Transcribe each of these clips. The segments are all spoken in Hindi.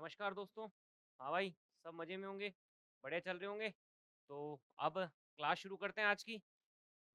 नमस्कार दोस्तों। हाँ भाई, सब मज़े में होंगे, बढ़िया चल रहे होंगे। तो अब क्लास शुरू करते हैं आज की।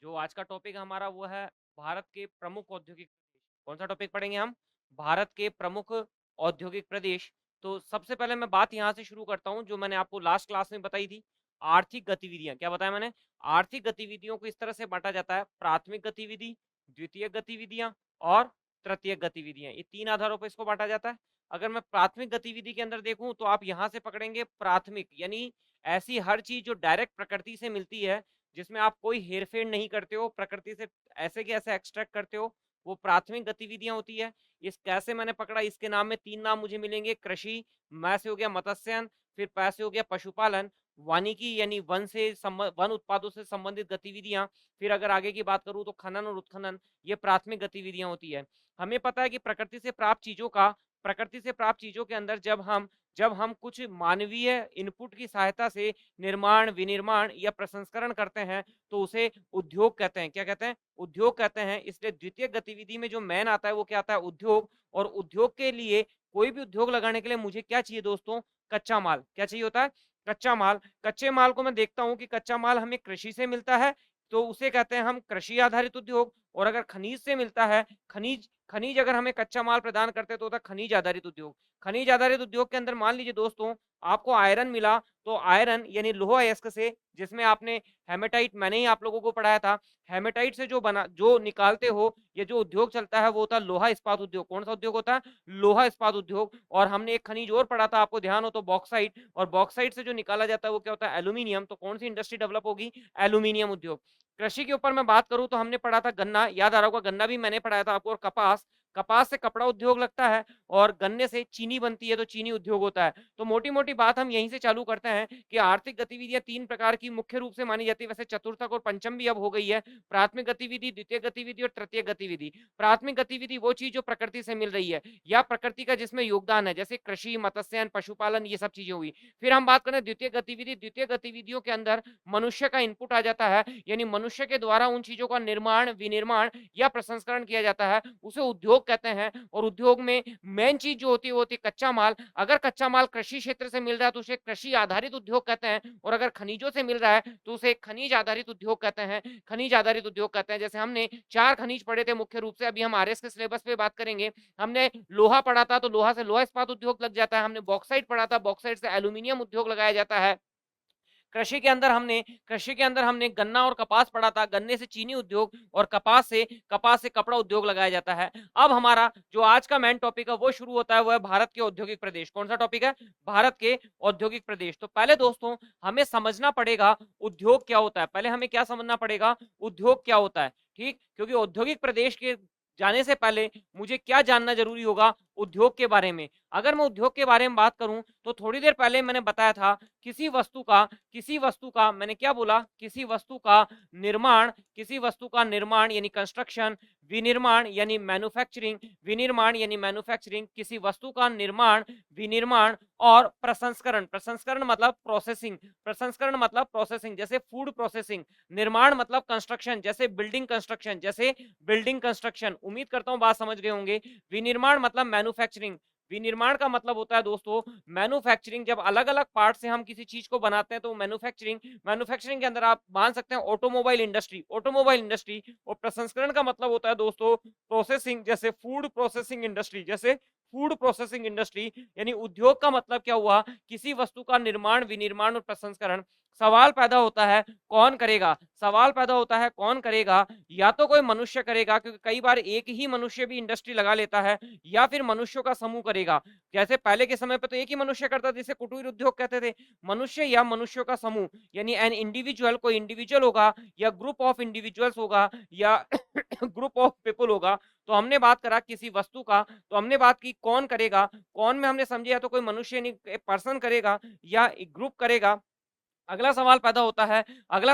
जो आज का टॉपिक हमारा वो है भारत के प्रमुख औद्योगिक प्रदेश। कौन सा टॉपिक पढ़ेंगे हम? भारत के प्रमुख औद्योगिक प्रदेश। तो सबसे पहले मैं बात यहाँ से शुरू करता हूँ जो मैंने आपको लास्ट क्लास में बताई थी। आर्थिक गतिविधियाँ, क्या बताया मैंने? आर्थिक गतिविधियों को इस तरह से बांटा जाता है: प्राथमिक गतिविधि, द्वितीय गतिविधियाँ और तृतीय गतिविधियाँ। ये 3 आधारों पर इसको बांटा जाता है। अगर मैं प्राथमिक गतिविधि के अंदर देखूँ तो आप यहाँ से पकड़ेंगे प्राथमिक, यानी ऐसी हर चीज़ जो डायरेक्ट प्रकृति से मिलती है, जिसमें आप कोई हेर-फेर नहीं करते हो, प्रकृति से ऐसे के ऐसे एक्सट्रैक्ट करते हो, वो प्राथमिक गतिविधियाँ होती है। इस कैसे मैंने पकड़ा, इसके नाम में 3 नाम मुझे मिलेंगे: कृषि, म से हो गया मत्स्यन, फिर प से हो गया पशुपालन, वानिकी यानी वन उत्पादों से संबंधित गतिविधियाँ, फिर अगर आगे की बात करूँ तो खनन और उत्खनन, ये प्राथमिक गतिविधियाँ होती है। हमें पता है कि प्रकृति से प्राप्त चीज़ों के अंदर जब हम कुछ मानवीय इनपुट की सहायता से निर्माण, विनिर्माण या प्रसंस्करण करते हैं, तो उसे उद्योग कहते हैं। क्या कहते हैं? उद्योग कहते हैं। इसलिए द्वितीय गतिविधि में जो मेन आता है वो क्या आता है? उद्योग। और उद्योग के लिए, कोई भी उद्योग लगाने के लिए मुझे क्या चाहिए दोस्तों? कच्चा माल। क्या चाहिए होता है? कच्चा माल। कच्चे माल को मैं देखता हूँ कि कच्चा माल हमें कृषि से मिलता है, तो उसे कहते हैं हम कृषि आधारित उद्योग। और अगर खनिज से मिलता है, खनिज खनिज अगर हमें कच्चा माल प्रदान करते हैं तो होता है खनिज आधारित उद्योग। खनिज आधारित उद्योग के अंदर मान लीजिए दोस्तों, आपको आयरन मिला, तो आयरन यानी लोहा अयस्क से, जिसमें आपने हेमेटाइट, मैंने ही आप लोगों को पढ़ाया था, हेमेटाइट से जो निकालते हो, ये जो उद्योग चलता है वो होता है लोहा इस्पात उद्योग। कौन सा उद्योग होता है? लोहा इस्पात उद्योग। और हमने एक खनिज और पढ़ा था, आपको ध्यान हो तो, बॉक्साइट। और बॉक्साइट से जो निकाला जाता है वो क्या होता है? एल्यूमिनियम। तो कौन सी इंडस्ट्री डेवलप होगी? एल्यूमिनियम उद्योग। कृषि के ऊपर मैं बात करूं तो हमने पढ़ा था गन्ना, याद आ रहा होगा, गन्ना भी मैंने पढ़ाया था आपको। और कपास, कपास से कपड़ा उद्योग लगता है, और गन्ने से चीनी बनती है, तो चीनी उद्योग होता है। तो मोटी मोटी बात हम यहीं से चालू करते हैं कि आर्थिक गतिविधियां 3 प्रकार की मुख्य रूप से मानी जाती है। वैसे चतुर्थक और पंचम भी अब हो गई है: प्राथमिक गतिविधि, द्वितीय गतिविधि और तृतीय गतिविधि। प्राथमिक गतिविधि वो चीज जो प्रकृति से मिल रही है या प्रकृति का जिसमें योगदान है, जैसे कृषि, मत्स्यन, पशुपालन, ये सब चीजें हुई। फिर हम बात करें द्वितीय गतिविधि। द्वितीय गतिविधियों के अंदर मनुष्य का इनपुट आ जाता है, यानी मनुष्य के द्वारा उन चीजों का निर्माण, विनिर्माण या प्रसंस्करण किया जाता है, उसे उद्योग कहते हैं। और उद्योग में मेन चीज जो होती है वो होती है कच्चा माल। अगर कच्चा माल कृषि क्षेत्र से मिल रहा है तो उसे कृषि आधारित उद्योग कहते हैं, और अगर खनिजों से मिल रहा है तो उसे खनिज आधारित उद्योग कहते हैं। खनिज आधारित उद्योग कहते हैं, जैसे हमने 4 खनिज पढ़े थे मुख्य रूप से, अभी हम आरएस के सिलेबस पे बात करेंगे। हमने लोहा पढ़ा था, तो लोहा से लोहा इस्पात उद्योग लग जाता है। हमने बॉक्साइट पढ़ा था, बॉक्साइट से एल्यूमिनियम उद्योग लगाया जाता है। कृषि के अंदर हमने गन्ना और कपास पढ़ा था, गन्ने से चीनी उद्योग, और कपास से कपड़ा उद्योग लगाया जाता है। अब हमारा जो आज का मेन टॉपिक है वो शुरू होता है, वो है भारत के औद्योगिक प्रदेश। कौन सा टॉपिक है? भारत के औद्योगिक प्रदेश। तो पहले दोस्तों हमें समझना पड़ेगा उद्योग क्या होता है। पहले हमें क्या समझना पड़ेगा? उद्योग क्या होता है। ठीक, क्योंकि औद्योगिक प्रदेश के जाने से पहले मुझे क्या जानना जरूरी होगा? उद्योग के बारे में। अगर मैं उद्योग के बारे में बात करूं तो थोड़ी देर पहले मैंने बताया था, किसी वस्तु का मैंने क्या बोला? किसी वस्तु का निर्माण यानी कंस्ट्रक्शन, विनिर्माण यानी मैन्युफैक्चरिंग, किसी वस्तु का निर्माण, विनिर्माण और प्रसंस्करण मतलब प्रोसेसिंग, जैसे फूड प्रोसेसिंग। निर्माण मतलब कंस्ट्रक्शन, जैसे बिल्डिंग कंस्ट्रक्शन। उम्मीद करता हूं बात समझ गए होंगे। विनिर्माण मतलब मैन्युफैक्चरिंग। विनिर्माण का मतलब होता है दोस्तों मैन्युफैक्चरिंग। जब अलग अलग पार्ट से हम किसी चीज को बनाते हैं तो मैन्युफैक्चरिंग के अंदर आप मान सकते हैं ऑटोमोबाइल इंडस्ट्री। और प्रसंस्करण का मतलब होता है दोस्तों प्रोसेसिंग, जैसे फूड प्रोसेसिंग इंडस्ट्री। यानी उद्योग का मतलब क्या हुआ? किसी वस्तु का निर्माण, विनिर्माण और प्रसंस्करण। सवाल पैदा होता है कौन करेगा? या तो कोई मनुष्य करेगा, क्योंकि कई बार एक ही मनुष्य भी इंडस्ट्री लगा लेता है, या फिर मनुष्यों का समूह करेगा। जैसे पहले के समय पे तो एक ही मनुष्य करता था, जिसे कुटीर उद्योग कहते थे। मनुष्य या मनुष्यों का समूह, यानी एन इंडिविजुअल, कोई इंडिविजुअल होगा या ग्रुप ऑफ इंडिविजुअल्स होगा या ग्रुप ऑफ पीपल होगा। तो हमने बात करा किसी वस्तु का, तो हमने बात की कौन करेगा। कौन में हमने समझे या तो कोई मनुष्य यानी पर्सन करेगा या ग्रुप करेगा। अगला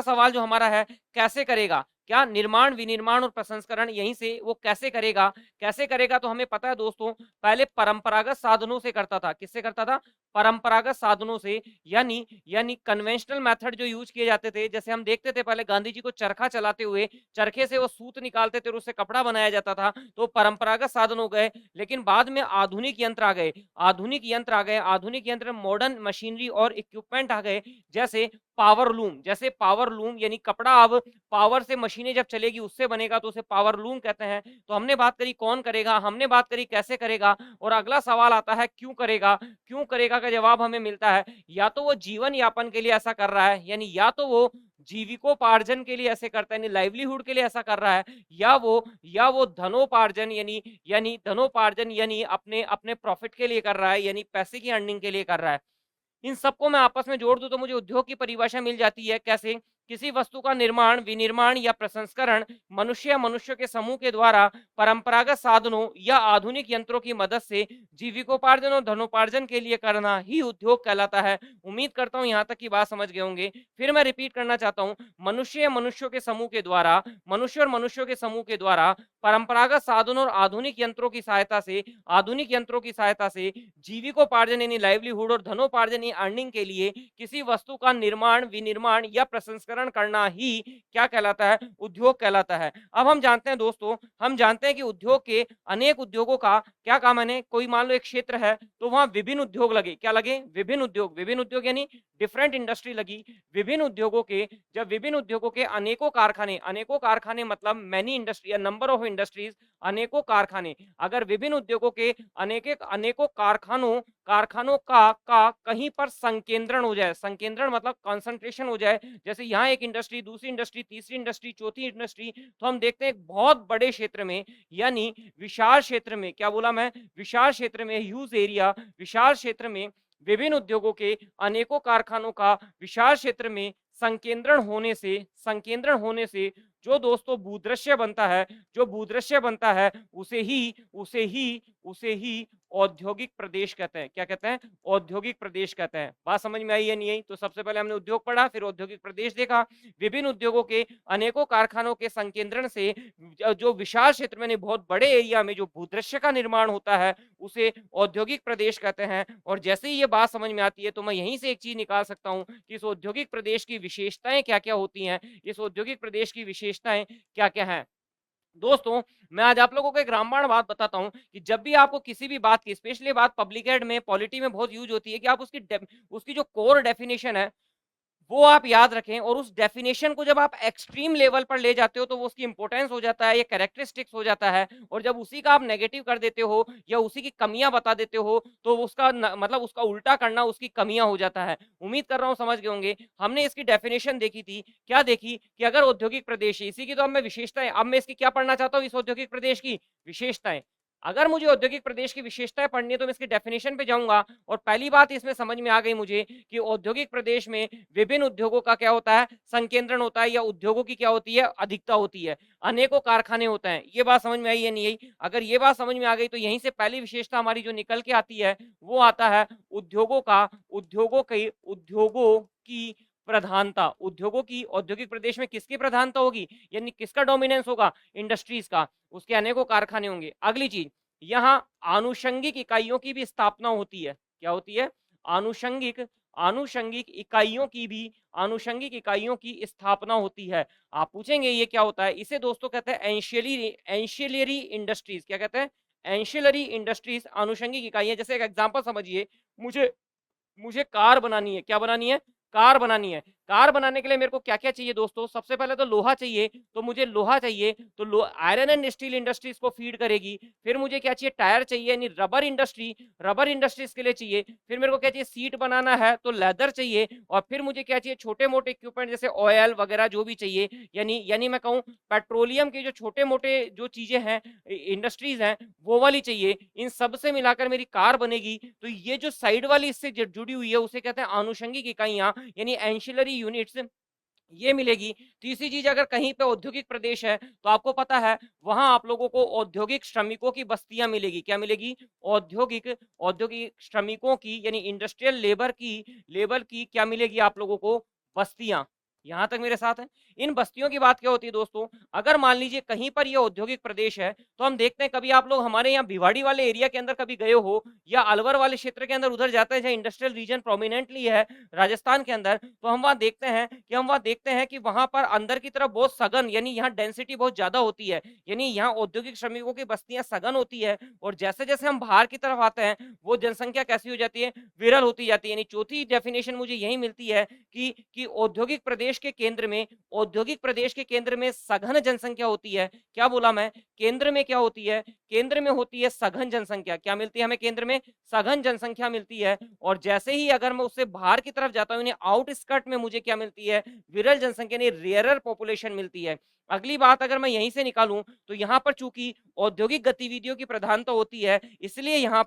सवाल जो हमारा है, कैसे करेगा? क्या निर्माण, विनिर्माण और प्रसंस्करण यहीं से वो कैसे करेगा? कैसे करेगा? तो हमें पता है दोस्तों, पहले परंपरागत साधनों से करता था। किससे करता था? परंपरागत साधनों से, यानी कन्वेंशनल मेथड जो यूज किए जाते थे। जैसे हम देखते थे पहले गांधी जी को चरखा चलाते हुए, चरखे से वो सूत निकालते थे और उससे कपड़ा बनाया जाता था, तो परंपरागत साधन हो गए। लेकिन बाद में आधुनिक यंत्र आ गए, आधुनिक यंत्र आ गए, आधुनिक यंत्र, मॉडर्न मशीनरी और इक्विपमेंट आ गए, जैसे पावर लूम। जैसे पावर लूम यानी कपड़ा अब पावर से, मशीनें जब चलेगी उससे बनेगा, तो उसे पावर लूम कहते हैं। तो हमने बात करी कौन करेगा, हमने बात करी कैसे करेगा, और अगला सवाल आता है क्यों करेगा। क्यों करेगा का जवाब हमें मिलता है, या तो वो जीवन यापन के लिए ऐसा कर रहा है, यानी या तो वो जीविकोपार्जन के लिए ऐसे करता है, यानी लाइवलीहुड के लिए ऐसा कर रहा है, या वो धनोपार्जन यानी धनोपार्जन यानी अपने अपने प्रॉफिट के लिए कर रहा है, यानी पैसे की अर्निंग के लिए कर रहा है। इन सबको मैं आपस में जोड़ दूं तो मुझे उद्योग की परिभाषा मिल जाती है। कैसे? किसी वस्तु का निर्माण, विनिर्माण या प्रसंस्करण मनुष्य या मनुष्य के समूह के द्वारा परंपरागत साधनों या आधुनिक यंत्रों की मदद से जीविकोपार्जन और धनोपार्जन के लिए करना ही उद्योग कहलाता है। उम्मीद करता हूं यहां तक की बात समझ गए होंगे। फिर मैं रिपीट करना चाहता हूं, मनुष्य या मनुष्यों के समूह के द्वारा, मनुष्य और मनुष्यों के समूह के द्वारा परंपरागत साधनों और आधुनिक यंत्रों की सहायता से, आधुनिक यंत्रों की सहायता से जीविकोपार्जन यानी लाइवलीहुड और धनोपार्जन यानी अर्निंग के लिए किसी वस्तु का निर्माण, विनिर्माण या प्रसंस्करण करना ही क्या कहलाता है? उद्योग कहलाता है। अब हम जानते हैं दोस्तों, हम जानते हैं कि उद्योग के, अनेक उद्योगों का क्या काम है। कोई मान लो एक क्षेत्र है, तो वहां विभिन्न उद्योग लगे। क्या लगे? विभिन्न उद्योग। विभिन्न उद्योग यानी डिफरेंट इंडस्ट्री लगी। विभिन्न उद्योगों के, जब विभिन्न उद्योगों के अनेकों कारखाने, अनेकों कारखाने मतलब मैनी इंडस्ट्री या नंबर ऑफ इंडस्ट्रीज, अनेकों कारखाने, अगर विभिन्न उद्योगों के अनेकों कारखानों कारखानों का कहीं पर संकेंद्रण हो जाए, संकेंद्रण मतलब कंसंट्रेशन हो जाए, जैसे यहाँ एक इंडस्ट्री, दूसरी इंडस्ट्री, तीसरी इंडस्ट्री, चौथी इंडस्ट्री, तो हम देखते हैं एक बहुत बड़े क्षेत्र में, यानी विशाल क्षेत्र में, क्या बोला मैं? विशाल क्षेत्र में, ह्यूज एरिया, विशाल क्षेत्र में विभिन्न उद्योगों के अनेकों कारखानों का विशाल क्षेत्र में संकेंद्रण होने से जो दोस्तों भूदृश्य बनता है, जो भूदृश्य बनता है, उसे ही औद्योगिक प्रदेश कहते हैं। क्या कहते हैं? औद्योगिक प्रदेश कहते हैं। बात समझ में आई या नहीं आई? तो सबसे पहले हमने उद्योग पढ़ा, फिर औद्योगिक प्रदेश देखा। विभिन्न उद्योगों के अनेकों कारखानों के संकेंद्रण से जो विशाल क्षेत्र में, बहुत बड़े एरिया में जो भूदृश्य का निर्माण होता है, उसे औद्योगिक प्रदेश कहते हैं। और जैसे ही ये बात समझ में आती है, तो मैं यहीं से एक चीज निकाल सकता हूं कि इस औद्योगिक प्रदेश की विशेषताएं क्या क्या होती हैं। इस औद्योगिक प्रदेश की विशेषताएं क्या क्या हैं दोस्तों? मैं आज आप लोगों को एक रामबाण बात बताता हूं कि जब भी आपको किसी भी बात की, स्पेशली बात पब्लिक एड में, पॉलिटी में बहुत यूज होती है, कि आप उसकी जो कोर डेफिनेशन है वो आप याद रखें, और उस डेफिनेशन को जब आप एक्सट्रीम लेवल पर ले जाते हो, तो वो उसकी इंपॉर्टेंस हो जाता है, ये कैरेक्टरिस्टिक्स हो जाता है। और जब उसी का आप नेगेटिव कर देते हो या उसी की कमियां बता देते हो, तो उसका मतलब उसका उल्टा करना उसकी कमियां हो जाता है। उम्मीद कर रहा हूं समझ गए होंगे। हमने इसकी डेफिनेशन देखी थी, क्या देखी? कि अगर औद्योगिक प्रदेश है, इसी की तो अब मैं विशेषताएं, अब मैं इसकी क्या पढ़ना चाहता हूँ, इस औद्योगिक प्रदेश की विशेषताएं। अगर मुझे औद्योगिक प्रदेश की विशेषताएं पढ़नी है, तो मैं इसकी डेफिनेशन पे जाऊंगा, और पहली बात इसमें समझ में आ गई मुझे कि औद्योगिक प्रदेश में विभिन्न उद्योगों का क्या होता है? संकेंद्रण होता है, या उद्योगों की क्या होती है? अधिकता होती है। अनेकों कारखाने होते हैं। ये बात समझ में आई या नहीं आई? अगर ये बात समझ में आ गई, तो यहीं से पहली विशेषता हमारी जो निकल के आती है, वो आता है उद्योगों की प्रधानता। उद्योगों की, औद्योगिक प्रदेश में किसकी प्रधानता होगी, यानी किसका डोमिनेंस होगा? इंडस्ट्रीज का। उसके अनेकों कारखाने होंगे। अगली चीज, यहाँ आनुषंगिक इकाइयों की भी स्थापना होती है। क्या होती है? आनुषंगिक आनुषंगिक इकाइयों की स्थापना होती है। आप पूछेंगे ये क्या होता है? इसे दोस्तों कहते हैं एंशिलियरी इंडस्ट्रीज। क्या कहते हैं? एंशिलरी इंडस्ट्रीज, आनुषंगिक इकाइयां। जैसे एक एग्जांपल समझिए, मुझे मुझे कार बनानी है। क्या बनानी है? कार बनानी है। कार बनाने के लिए मेरे को क्या क्या चाहिए दोस्तों? सबसे पहले तो लोहा चाहिए, तो मुझे लोहा चाहिए, तो आयरन एंड स्टील इंडस्ट्रीज को फीड करेगी। फिर मुझे क्या चाहिए? टायर चाहिए, यानी रबर इंडस्ट्रीज के लिए चाहिए। फिर मेरे को क्या चाहिए? सीट बनाना है तो लेदर चाहिए। और फिर मुझे क्या चाहिए? छोटे मोटे इक्विपमेंट, जैसे ऑयल वगैरह जो भी चाहिए, यानी मैं कहूँ पेट्रोलियम के जो छोटे मोटे जो चीजें हैं, इंडस्ट्रीज हैं, वो वाली चाहिए। इन सब से मिलाकर मेरी कार बनेगी। तो ये जो साइड वाली इससे जुड़ी हुई है, उसे कहते हैं आनुषंगिक इकाइयां, यानी एंशिलरी यूनिट्स, ये मिलेगी। तीसरी चीज, अगर कहीं पे औद्योगिक प्रदेश है, तो आपको पता है वहां आप लोगों को औद्योगिक श्रमिकों की बस्तियां मिलेगी। क्या मिलेगी? औद्योगिक औद्योगिक श्रमिकों की, यानी इंडस्ट्रियल लेबर की क्या मिलेगी आप लोगों को? बस्तियां। यहां तक मेरे साथ है? इन बस्तियों की बात क्या होती है दोस्तों, अगर मान लीजिए कहीं पर ये औद्योगिक प्रदेश है, तो हम देखते हैं कभी आप लोग हमारे यहाँ भिवाड़ी वाले एरिया के अंदर कभी गए हो या अलवर वाले क्षेत्र के अंदर उधर जाते हैं जहाँ इंडस्ट्रियल रीजन प्रोमिनेंटली है राजस्थान के अंदर, तो हम वहाँ देखते हैं कि वहां पर अंदर की तरफ बहुत सघन यानी यहाँ डेंसिटी बहुत ज्यादा होती है, यानी यहाँ औद्योगिक श्रमिकों की बस्तियां सघन होती है। और जैसे जैसे हम बाहर की तरफ आते हैं वो जनसंख्या कैसी हो जाती है, विरल होती जाती है। यानी चौथी डेफिनेशन मुझे यही मिलती है कि औद्योगिक प्रदेश के केंद्र में सघन जनसंख्या होती है। क्या बोला मैं, केंद्र में क्या होती है, केंद्र में होती है सघन जनसंख्या। क्या मिलती है हमें केंद्र में, सघन जनसंख्या मिलती है। और जैसे ही अगर मैं उससे बाहर की तरफ जाता हूँ आउटस्कर्ट में मुझे क्या मिलती है, विरल जनसंख्या यानी रेयरर पॉपुलेशन मिलती है। अगली बात अगर मैं यहीं से निकालूं तो यहाँ पर चूंकि औद्योगिक गतिविधियों की प्रधानता होती है, इसलिए यहाँ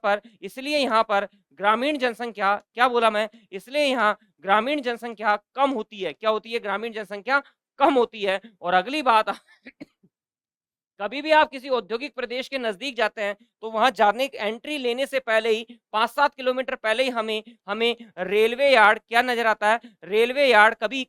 पर ग्रामीण जनसंख्या, क्या बोला मैं, इसलिए यहाँ ग्रामीण जनसंख्या कम होती है। क्या होती है, ग्रामीण जनसंख्या कम होती है। और अगली बात कभी भी आप किसी औद्योगिक प्रदेश के नजदीक जाते हैं तो वहां जाने एंट्री लेने से पहले ही 5-7 किलोमीटर पहले ही हमें हमें रेलवे यार्ड क्या नजर आता है, रेलवे यार्ड। कभी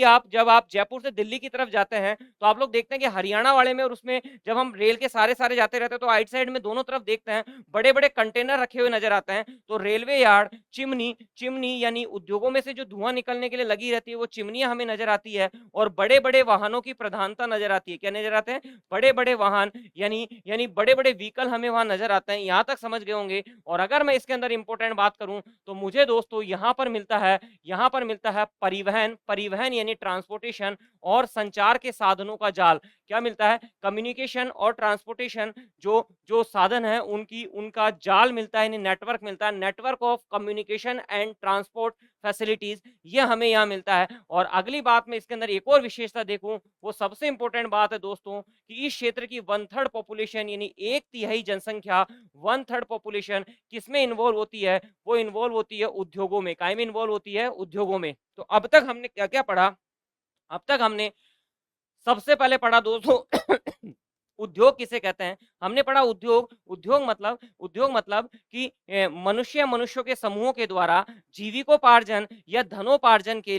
आप जब आप जयपुर से दिल्ली की तरफ जाते हैं तो आप लोग देखते हैं कि हरियाणा वाले में और उसमें जब हम रेल के सारे सारे जाते रहते हैं तो आइट साइड में दोनों तरफ देखते हैं बड़े बड़े कंटेनर रखे हुए नजर आते हैं। तो रेलवे यार्ड, चिमनी चिमनी यानी उद्योगों में से जो धुआं निकलने के लिए लगी रहती है वो चिमनियां हमें नजर आती है। और बड़े बड़े वाहनों की प्रधानता नजर आती है। क्या नजर आते हैं, बड़े बड़े वाहन, यानी बड़े बड़े व्हीकल हमें वहां नजर आते हैं। यहां तक समझ गए होंगे। और अगर मैं इसके अंदर इंपॉर्टेंट बात करूं तो मुझे दोस्तों यहां पर मिलता है परिवहन यानी ट्रांसपोर्टेशन और संचार के साधनों का जाल। क्या मिलता है, कम्युनिकेशन और ट्रांसपोर्टेशन जो जो साधन है उनका जाल मिलता है, नेटवर्क मिलता है, network of communication and transport facilities, ये हमें यहाँ मिलता है। और अगली बात में इसके अंदर एक और विशेषता देखूं, वो सबसे इंपॉर्टेंट बात है दोस्तों कि इस क्षेत्र की 1/3 पॉपुलेशन यानी 1/3 जनसंख्या, 1/3 पॉपुलेशन किसमें इन्वॉल्व होती है, वो इन्वॉल्व होती है उद्योगों में। काय में इन्वॉल्व होती है, उद्योगों में। तो अब तक हमने क्या क्या पढ़ा, अब तक हमने सबसे पहले पढ़ा दोस्तों उद्योग किसे कहते हैं। हमने पढ़ा उद्योग मतलब कि मनुष्यों के समूहों के द्वारा जीविकोपार्जन या धनोपार्जन के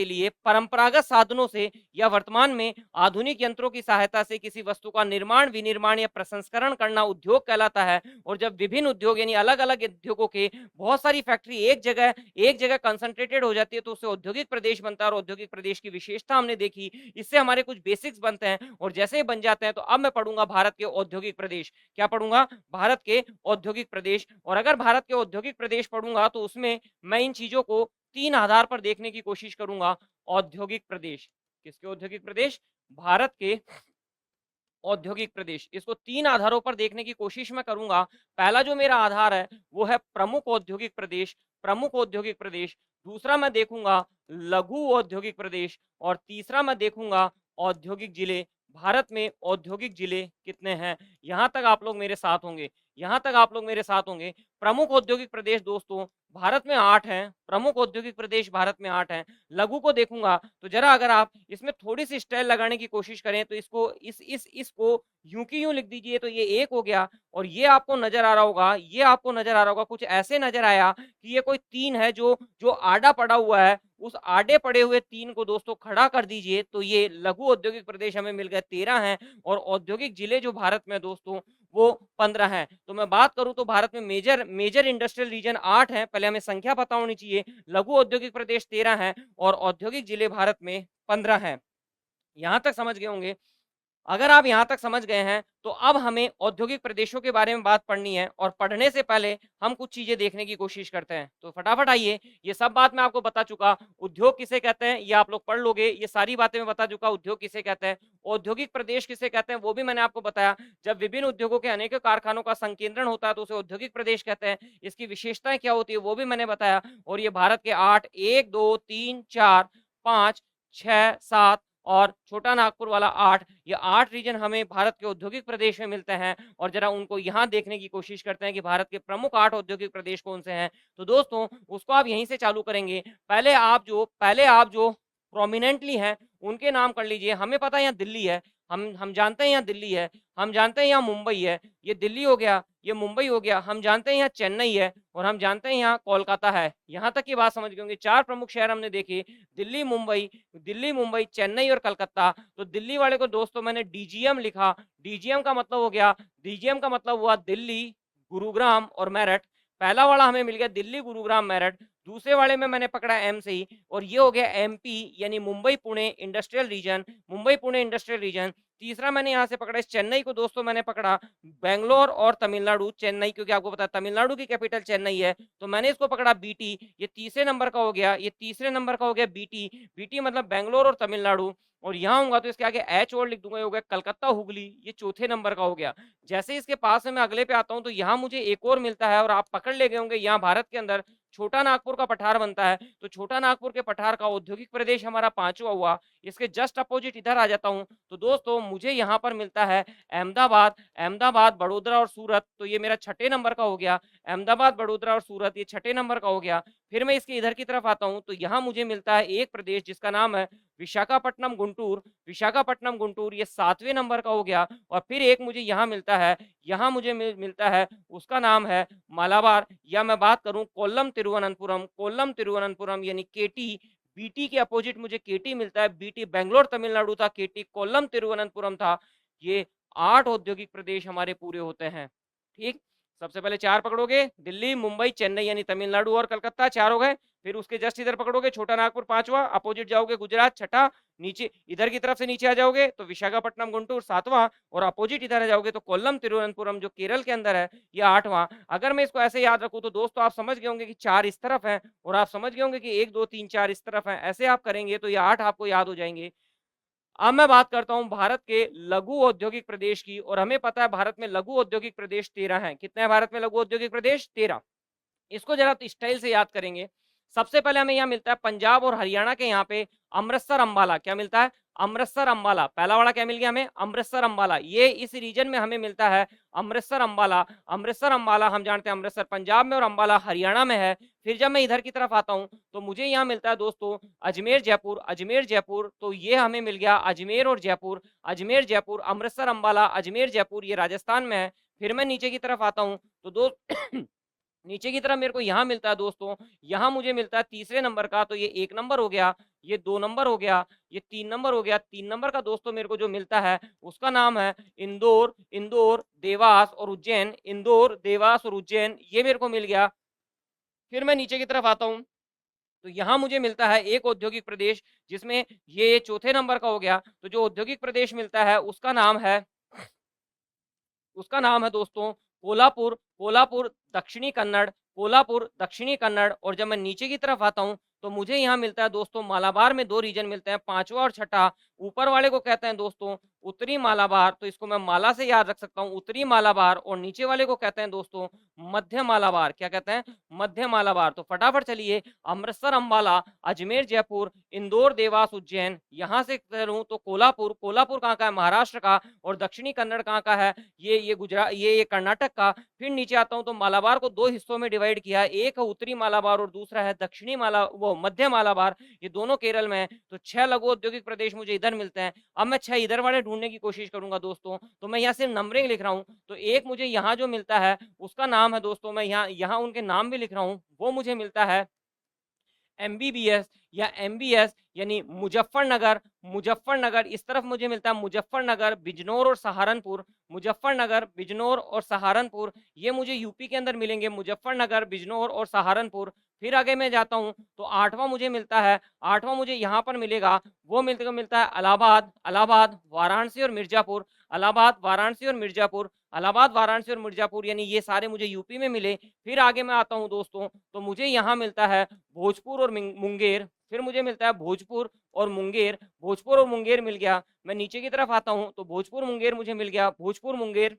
लिए परंपरागत साधनों से या वर्तमान में आधुनिक यंत्रों की सहायता से किसी वस्तु का निर्माण, विनिर्माण या प्रसंस्करण करना उद्योग कहलाता है। और जब विभिन्न उद्योग यानी अलग अलग उद्योगों के बहुत सारी फैक्ट्री एक जगह कंसंट्रेटेड हो जाती है तो उसे औद्योगिक प्रदेश बनता है। और औद्योगिक प्रदेश की विशेषता हमने देखी, इससे हमारे कुछ बेसिक्स बनते हैं। और जैसे ही बन जाते हैं तो अब मैं पढ़ूंगा भारत के औद्योगिक प्रदेश। क्या पढ़ूंगा, भारत के औद्योगिक प्रदेश। और अगर भारत के औद्योगिक प्रदेश पढ़ूंगा तो उसमें मैं इन चीजों को 3 आधार पर देखने की कोशिश करूंगा। औद्योगिक प्रदेश, किसके औद्योगिक प्रदेश, भारत के औद्योगिक प्रदेश, इसको 3 आधारों पर देखने की कोशिश मैं करूंगा। पहला जो मेरा आधार है वो है प्रमुख औद्योगिक प्रदेश, प्रमुख औद्योगिक प्रदेश। दूसरा मैं देखूंगा लघु औद्योगिक प्रदेश। और तीसरा मैं देखूंगा औद्योगिक जिले। भारत में औद्योगिक जिले कितने हैं, यहां तक आप लोग मेरे साथ होंगे, यहां तक आप लोग मेरे साथ होंगे। प्रमुख औद्योगिक प्रदेश दोस्तों भारत में 8 हैं, प्रमुख औद्योगिक प्रदेश भारत में 8 हैं। लघु को देखूंगा तो जरा अगर आप इसमें थोड़ी सी स्टाइल लगाने की कोशिश करें तो इसको यूं की यूं लिख दीजिए तो ये 1 हो गया। और ये आपको नजर आ रहा होगा, कुछ ऐसे नजर आया कि ये कोई 3 है जो जो आड़ा पड़ा हुआ है। उस आड़े पड़े हुए 3 को दोस्तों खड़ा कर दीजिए तो ये लघु औद्योगिक प्रदेश हमें मिल गए, 13 हैं। और औद्योगिक जिले जो भारत में दोस्तों वो 15 हैं। तो मैं बात करूं तो भारत में मेजर इंडस्ट्रियल रीजन 8 हैं, पहले हमें संख्या पता होनी चाहिए। लघु औद्योगिक प्रदेश 13 हैं और औद्योगिक जिले भारत में 15 हैं। यहां तक समझ गए होंगे। अगर आप यहां तक समझ गए हैं तो अब हमें औद्योगिक प्रदेशों के बारे में बात पढ़नी है। और पढ़ने से पहले हम कुछ चीजें देखने की कोशिश करते हैं। तो फटाफट आइए, ये सब बात मैं आपको बता चुका। उद्योग किसे कहते हैं ये आप लोग पढ़ लोगे, ये सारी बातें मैं बता चुका। उद्योग किसे कहते हैं, औद्योगिक प्रदेश किसे कहते हैं वो भी मैंने आपको बताया। जब विभिन्न उद्योगों के अनेकों कारखानों का संकेंद्रण होता है तो उसे औद्योगिक प्रदेश कहते हैं। इसकी विशेषताएं क्या होती है वो भी मैंने बताया। और ये भारत के 8, 1 2 3 4 5 6 7 और छोटा नागपुर वाला 8, ये 8 रीजन हमें भारत के औद्योगिक प्रदेश में मिलते हैं। और जरा उनको यहाँ देखने की कोशिश करते हैं कि भारत के प्रमुख 8 औद्योगिक प्रदेश कौन से हैं। तो दोस्तों उसको आप यहीं से चालू करेंगे। पहले आप जो प्रोमिनेंटली हैं उनके नाम कर लीजिए। हमें पता है यहाँ दिल्ली है, हम जानते हैं यहाँ दिल्ली है, हम जानते हैं यहाँ मुंबई है, ये दिल्ली हो गया, ये मुंबई हो गया, हम जानते हैं यहाँ चेन्नई है और हम जानते हैं यहाँ कोलकाता है। यहाँ तक की बात समझ गए होंगे, 4 प्रमुख शहर हमने देखे, दिल्ली, मुंबई, चेन्नई और कलकत्ता। तो दिल्ली वाले को दोस्तों मैंने डीजीएम लिखा, डीजीएम का मतलब हो गया, डीजीएम का मतलब हुआ दिल्ली, गुरुग्राम और मेरठ। पहला वाला हमें मिल गया दिल्ली, गुरुग्राम, मेरठ। दूसरे वाले में मैंने पकड़ा एम से ही, और ये हो गया एमपी यानी Mumbai Pune industrial region, Mumbai Pune industrial region. तीसरा मैंने यहाँ से पकड़ा, इस चेन्नई को दोस्तों मैंने पकड़ा बेंगलोर और तमिलनाडु, चेन्नई क्योंकि आपको पता है तमिलनाडु की कैपिटल चेन्नई है, तो मैंने इसको पकड़ा बीटी, ये तीसरे नंबर का हो गया, ये तीसरे नंबर का हो गया बीटी, बीटी मतलब बेंगलोर और तमिलनाडु। और यहाँ होगा तो इसके आगे एच और लिख दूंगा, ये हो गया कलकत्ता हुगली, ये चौथे नंबर का हो गया। जैसे ही इसके पास में मैं अगले पे आता हूँ तो यहाँ मुझे एक और मिलता है, और आप पकड़ ले गए होंगे, यहाँ भारत के अंदर छोटा नागपुर का पठार बनता है, तो छोटा नागपुर के पठार का औद्योगिक प्रदेश हमारा पांचवा हुआ। इसके जस्ट अपोजिट इधर आ जाता हूँ तो दोस्तों मुझे यहाँ पर मिलता है अहमदाबाद, अहमदाबाद, बड़ोदरा और सूरत, तो ये मेरा छठे नंबर का हो गया। अहमदाबाद, बड़ोदरा और सूरत ये छठे नंबर का हो गया। फिर मैं इसके इधर की तरफ आता हूँ तो यहाँ मुझे मिलता है एक प्रदेश जिसका नाम है विशाखापट्टनम गुंटूर, विशाखापट्टनम गुंटूर ये सातवें नंबर का हो गया। और फिर एक मुझे यहाँ मिलता है, यहाँ मुझे मिलता है, उसका नाम है मालाबार, या मैं बात करूं कोल्लम तिरुवनंतपुरम, कोल्लम तिरुवनंतपुरम यानी केटी, बीटी के अपोजिट मुझे केटी मिलता है। बीटी बेंगलोर तमिलनाडु था, केटी कोल्लम तिरुवनंतपुरम था। ये 8 औद्योगिक प्रदेश हमारे पूरे होते हैं। ठीक, सबसे पहले 4 पकड़ोगे, दिल्ली, मुंबई, चेन्नई यानी तमिलनाडु और कलकत्ता, 4 हो गए। फिर उसके जस्ट इधर पकड़ोगे छोटा नागपुर, 5वां, अपोजिट जाओगे गुजरात, छठा, नीचे इधर की तरफ से नीचे आ जाओगे तो विशाखापट्टनम गुंटूर, 7वां, और अपोजिट इधर आ जाओगे तो कोल्लम तिरुवनंतपुरम जो केरल के अंदर है, ये 8वां। अगर मैं इसको ऐसे याद रखूं तो दोस्तों आप समझ गए होंगे कि 4 इस तरफ है, और आप समझ गए होंगे कि 1 2 3 4 इस तरफ है। ऐसे आप करेंगे तो ये 8 आपको याद हो जाएंगे। अब मैं बात करता हूं भारत के लघु औद्योगिक प्रदेश की, और हमें पता है भारत में लघु औद्योगिक प्रदेश 13 हैं। कितने हैं भारत में लघु औद्योगिक प्रदेश? 13। इसको जरा स्टाइल से याद करेंगे। सबसे पहले हमें यहाँ मिलता है पंजाब और हरियाणा के यहाँ पे अमृतसर अंबाला, क्या मिलता है? अमृतसर अंबाला। पहला वाला क्या मिल गया हमें? अमृतसर अंबाला। ये इस रीजन में हमें मिलता है अमृतसर अंबाला। अमृतसर अंबाला हम जानते हैं अमृतसर पंजाब में और अंबाला हरियाणा में है। फिर जब मैं इधर की तरफ आता हूँ तो मुझे यहाँ मिलता है दोस्तों अजमेर जयपुर, अजमेर जयपुर, तो ये हमें मिल गया अजमेर और जयपुर, अजमेर जयपुर, अमृतसर अंबाला, अजमेर जयपुर, ये राजस्थान में है। फिर मैं नीचे की तरफ आता हूँ तो दोस्त नीचे की तरफ मेरे को यहाँ मिलता है दोस्तों, यहाँ मुझे मिलता है तीसरे नंबर का, तो ये 1 नंबर हो गया, ये 2 नंबर हो गया, ये 3 नंबर हो गया। 3 नंबर का दोस्तों मेरे को जो मिलता है उसका नाम है इंदौर, इंदौर, देवास और उज्जैन, इंदौर, देवास और उज्जैन, ये मेरे को मिल गया। फिर मैं नीचे की तरफ आता हूँ तो यहाँ मुझे मिलता है एक औद्योगिक प्रदेश जिसमें ये चौथे नंबर का हो गया। तो जो औद्योगिक प्रदेश मिलता है उसका नाम है दोस्तों कोल्हापुर, कोल्हापुर दक्षिणी कन्नड़, कोल्हापुर दक्षिणी कन्नड़। और जब मैं नीचे की तरफ आता हूँ तो मुझे यहाँ मिलता है दोस्तों मालाबार में 2 रीजन मिलते हैं, 5वां और छठा। ऊपर वाले को कहते हैं दोस्तों उत्तरी मालाबार, तो इसको मैं माला से याद रख सकता हूँ, उत्तरी मालाबार। और नीचे वाले को कहते हैं दोस्तों मध्य मालाबार, क्या कहते हैं? मध्य मालाबार। तो फटाफट चलिए, अमृतसर अंबाला, अजमेर जयपुर, इंदौर देवास उज्जैन, यहाँ से करूँ तो कोल्हापुर, कोल्हापुर कहाँ का है? महाराष्ट्र का। और दक्षिणी कन्नड़ कहाँ का है? ये गुजरात, ये कर्नाटक का। फिर नीचे आता हूँ तो मालाबार को 2 हिस्सों में डिवाइड किया है, एक है उत्तरी मालाबार और दूसरा है दक्षिणी वो मध्य मालाबार, ये दोनों केरल में है। तो 6 लघु औद्योगिक प्रदेश मुझे इधर मिलते हैं। अब मैं 6 इधर वाले ढूंढने की कोशिश करूंगा दोस्तों, तो मैं यहाँ सिर्फ नंबरिंग लिख रहा हूँ। तो एक मुझे यहाँ जो मिलता है उसका नाम है दोस्तों, मैं यहाँ उनके नाम भी लिख रहा हूँ, वो मुझे मिलता है एमबीबीएस या एमबीएस यानी मुजफ्फरनगर, मुजफ्फरनगर। इस तरफ मुझे मिलता है मुजफ्फरनगर, बिजनौर और सहारनपुर, मुजफ्फरनगर, बिजनौर और सहारनपुर, ये मुझे यूपी के अंदर मिलेंगे, मुजफ्फरनगर, बिजनौर और सहारनपुर। फिर आगे मैं जाता हूँ तो 8वां मुझे मिलता है, 8वां मुझे यहाँ पर मिलेगा, वो मिलता है इलाहाबाद, इलाहाबाद, वाराणसी और मिर्जापुर, इलाहाबाद, वाराणसी और मिर्जापुर, इलाहाबाद, वाराणसी और मिर्जापुर, यानी ये सारे मुझे यूपी में मिले। फिर आगे मैं आता हूँ दोस्तों तो मुझे यहाँ मिलता है भोजपुर और मुंगेर, फिर मुझे मिलता है भोजपुर और मुंगेर, भोजपुर और मुंगेर मिल गया। मैं नीचे की तरफ आता हूँ तो भोजपुर मुंगेर मुझे मिल गया, भोजपुर मुंगेर।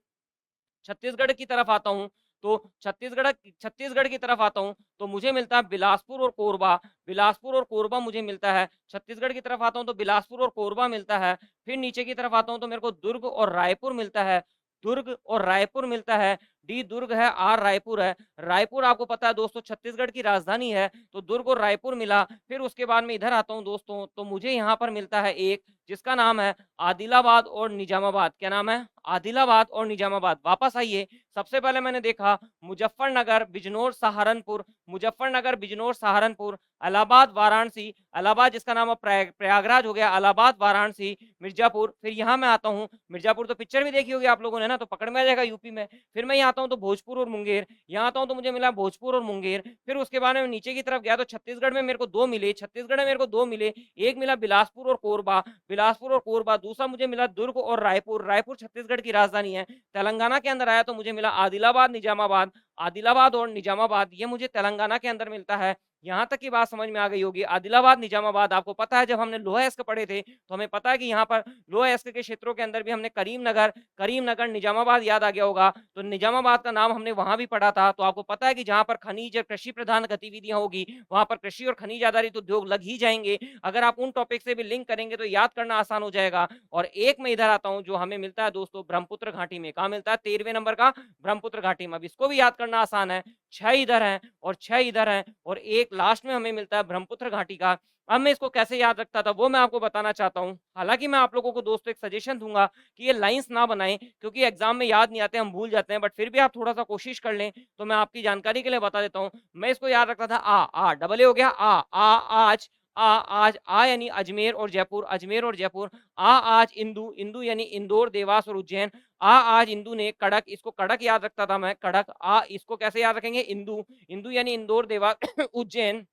छत्तीसगढ़ की तरफ आता हूँ तो छत्तीसगढ़ की तरफ आता हूँ तो मुझे मिलता है बिलासपुर और कोरबा, बिलासपुर और कोरबा मुझे मिलता है। छत्तीसगढ़ की तरफ आता हूँ तो बिलासपुर और कोरबा मिलता है। फिर नीचे की तरफ आता हूँ तो मेरे को दुर्ग और रायपुर मिलता है, दुर्ग और रायपुर मिलता है। डी दुर्ग है, आर रायपुर है। रायपुर आपको पता है दोस्तों छत्तीसगढ़ की राजधानी है, तो दुर्ग और रायपुर मिला। फिर उसके बाद में इधर आता हूँ दोस्तों तो मुझे यहाँ पर मिलता है एक जिसका नाम है आदिलाबाद और निजामाबाद। क्या नाम है? आदिलाबाद और निजामाबाद। वापस आइए, सबसे पहले मैंने देखा मुजफ्फरनगर, बिजनौर, सहारनपुर, मुजफ्फरनगर, बिजनौर, सहारनपुर, इलाहाबाद, वाराणसी, इलाहाबाद जिसका नाम अब प्रयागराज हो गया, इलाहाबाद, वाराणसी, मिर्जापुर। फिर यहाँ मैं आता हूँ, मिर्जापुर तो पिक्चर भी देखी होगी आप लोगों ने ना, तो पकड़ में आ जाएगा यूपी में। फिर मैं यहाँ आता हूँ तो भोजपुर और मुंगेर, यहाँ आता हूँ तो मुझे मिला भोजपुर और मुंगेर। फिर उसके बाद में नीचे की तरफ गया तो छत्तीसगढ़ में मेरे को दो मिले, छत्तीसगढ़ में मेरे को दो मिले। एक मिला बिलासपुर और कोरबा, बिलासपुर और कोरबा। दूसरा मुझे मिला दुर्ग और रायपुर, रायपुर छत्तीसगढ़ की राजधानी है। तेलंगाना के अंदर आया तो मुझे मिला आदिलाबाद, निजामाबाद, आदिलाबाद और निजामाबाद, ये मुझे तेलंगाना के अंदर मिलता है। यहाँ तक की बात समझ में आ गई होगी। आदिलाबाद, निजामाबाद, आपको पता है जब हमने लोहा एस्क पढ़े थे तो हमें पता है कि यहाँ पर लोहा एस्क के क्षेत्रों के अंदर भी हमने करीमनगर, करीमनगर, निजामाबाद याद आ गया होगा। तो निजामाबाद का नाम हमने वहां भी पढ़ा था। तो आपको पता है कि जहां पर खनिज और कृषि प्रधान गतिविधियां होगी वहां पर कृषि और खनिज आधारित उद्योग लग ही जाएंगे। अगर आप उन टॉपिक से भी लिंक करेंगे तो याद करना आसान हो जाएगा। और एक मैं इधर आता हूँ जो हमें मिलता है दोस्तों ब्रह्मपुत्र घाटी में। कहा मिलता है? 13वें नंबर का ब्रह्मपुत्र घाटी में। अब इसको भी याद करना आसान है, 6 इधर हैं और 6 इधर हैं, और एक लास्ट में हमें मिलता है ब्रह्मपुत्र घाटी का। अब मैं इसको कैसे याद रखता था वो मैं आपको बताना चाहता हूँ। हालांकि मैं आप लोगों को दोस्तों एक सजेशन दूंगा कि ये लाइंस ना बनाएं, क्योंकि एग्जाम में याद नहीं आते, हम भूल जाते हैं। बट फिर भी आप थोड़ा सा कोशिश कर लें तो मैं आपकी जानकारी के लिए बता देता हूँ। मैं इसको याद रखता था आ डबल ए हो गया, आज, आज, आ यानी अजमेर और जयपुर, अजमेर और जयपुर। आज इंदु, इंदु यानी इंदौर, देवास और उज्जैन। आज इंदु ने कड़क, इसको कड़क याद रखता था मैं, कड़क। इसको कैसे याद रखेंगे? इंदु, इंदु यानी इंदौर, देवास उज्जैन।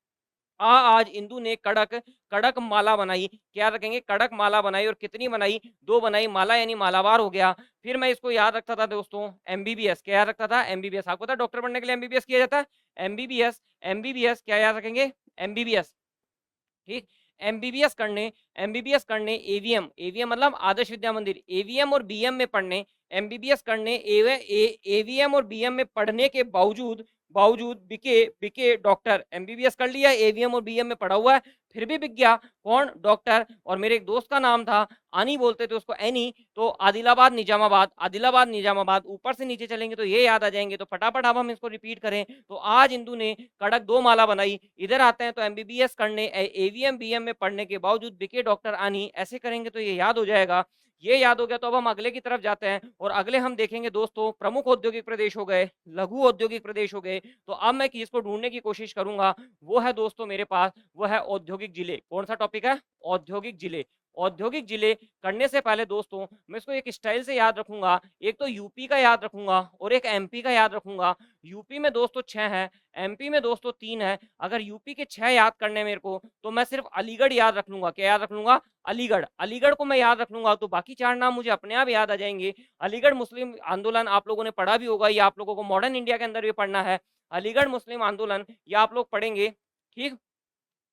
आज इंदु ने कड़क, कड़क माला बनाई। क्या रखेंगे? कड़क माला बनाई। और कितनी बनाई? दो बनाई। माला यानी मालाबार हो गया। फिर मैं इसको याद रखता था दोस्तों एमबीबीएस। क्या याद रखता था? एमबीबीएस। आपको पता है डॉक्टर बनने के लिए एमबीबीएस किया जाता है। एमबीबीएस, एमबीबीएस क्या याद रखेंगे? एमबीबीएस। ठीक। एमबीबीएस करने, एमबीबीएस करने एवीएम, एवीएम मतलब आदर्श विद्या मंदिर, एवीएम और बीएम में पढ़ने, एमबीबीएस करने एवीएम और बीएम में पढ़ने के बावजूद, बावजूद बिके, बिके डॉक्टर। एमबीबीएस कर लिया, एवीएम और बीएम में पढ़ा हुआ है, फिर भी बिक गया। कौन? डॉक्टर। और मेरे एक दोस्त का नाम था, आनी बोलते थे उसको, एनी। तो आदिलाबाद, निजामाबाद, आदिलाबाद, निजामाबाद, ऊपर से नीचे चलेंगे तो ये याद आ जाएंगे। तो फटाफट अब हम इसको रिपीट करें तो आज इंदु ने कड़क दो माला बनाई। इधर आते हैं तो एमबीबीएस करने, एवीएम बीएम में पढ़ने के बावजूद बिके डॉक्टर आनी। ऐसे करेंगे तो ये याद हो जाएगा। ये याद हो गया तो अब हम अगले की तरफ जाते हैं और अगले हम देखेंगे दोस्तों प्रमुख औद्योगिक प्रदेश हो गए, लघु औद्योगिक प्रदेश हो गए। तो अब मैं किसको ढूंढने की कोशिश करूंगा, वो है दोस्तों मेरे पास, वो है औद्योगिक जिले। कौन सा टॉपिक है? औद्योगिक जिले। औद्योगिक जिले करने से पहले दोस्तों मैं इसको एक स्टाइल से याद रखूंगा। एक तो यूपी का याद रखूंगा और एक एमपी का याद रखूंगा। यूपी में दोस्तों 6 है, एमपी में दोस्तों 3 है। अगर यूपी के 6 याद करने मेरे को तो मैं सिर्फ अलीगढ़ याद रख लूंगा। क्या याद रख लूंगा? अलीगढ़। अलीगढ़ को मैं याद रख लूंगा तो बाकी 4 नाम मुझे अपने आप याद आ जाएंगे। अलीगढ़ मुस्लिम आंदोलन आप लोगों ने पढ़ा भी होगा, या आप लोगों को मॉडर्न इंडिया के अंदर भी पढ़ना है। अलीगढ़ मुस्लिम आंदोलन या आप लोग पढ़ेंगे। ठीक।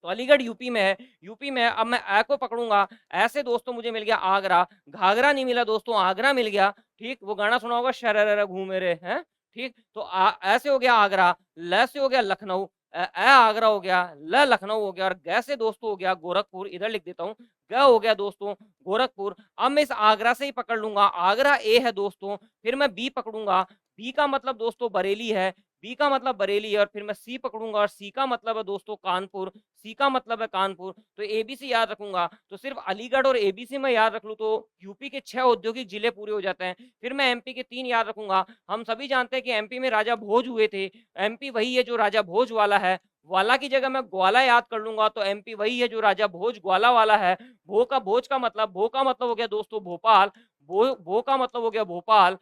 तो अलीगढ़ यूपी में है। यूपी में अब मैं ए को पकड़ूंगा। ऐसे दोस्तों मुझे मिल गया आगरा, घाघरा नहीं मिला दोस्तों, आगरा मिल गया। ठीक। वो गाना सुना होगा, शरर घूमे रे हैं। ठीक। तो ऐसे हो गया आगरा। ल से हो गया लखनऊ, आगरा हो गया, ल लखनऊ हो गया, और ग से दोस्तों हो गया गोरखपुर। इधर लिख देता हूँ, ग हो गया दोस्तों गोरखपुर। अब मैं इस आगरा से ही पकड़ लूंगा, आगरा ए है दोस्तों। फिर मैं बी पकड़ूंगा, बी का मतलब दोस्तों बरेली है, बी का मतलब बरेली है। और फिर मैं सी पकड़ूंगा और सी का मतलब है दोस्तों कानपुर, सी का मतलब है कानपुर। तो एबीसी याद रखूंगा। तो सिर्फ अलीगढ़ और एबीसी में याद रख लूं तो यूपी के 6 औद्योगिक जिले पूरे हो जाते हैं। फिर मैं एमपी के 3 याद रखूंगा। हम सभी जानते हैं कि एमपी में राजा भोज हुए थे। एमपी वही है जो राजा भोज वाला है। वाला की जगह मैं ग्वाला याद कर लूंगा तो एमपी वही है जो राजा भोज ग्वाला वाला है। भोज का मतलब, भो का मतलब हो गया दोस्तों भोपाल, भो का मतलब हो गया भोपाल।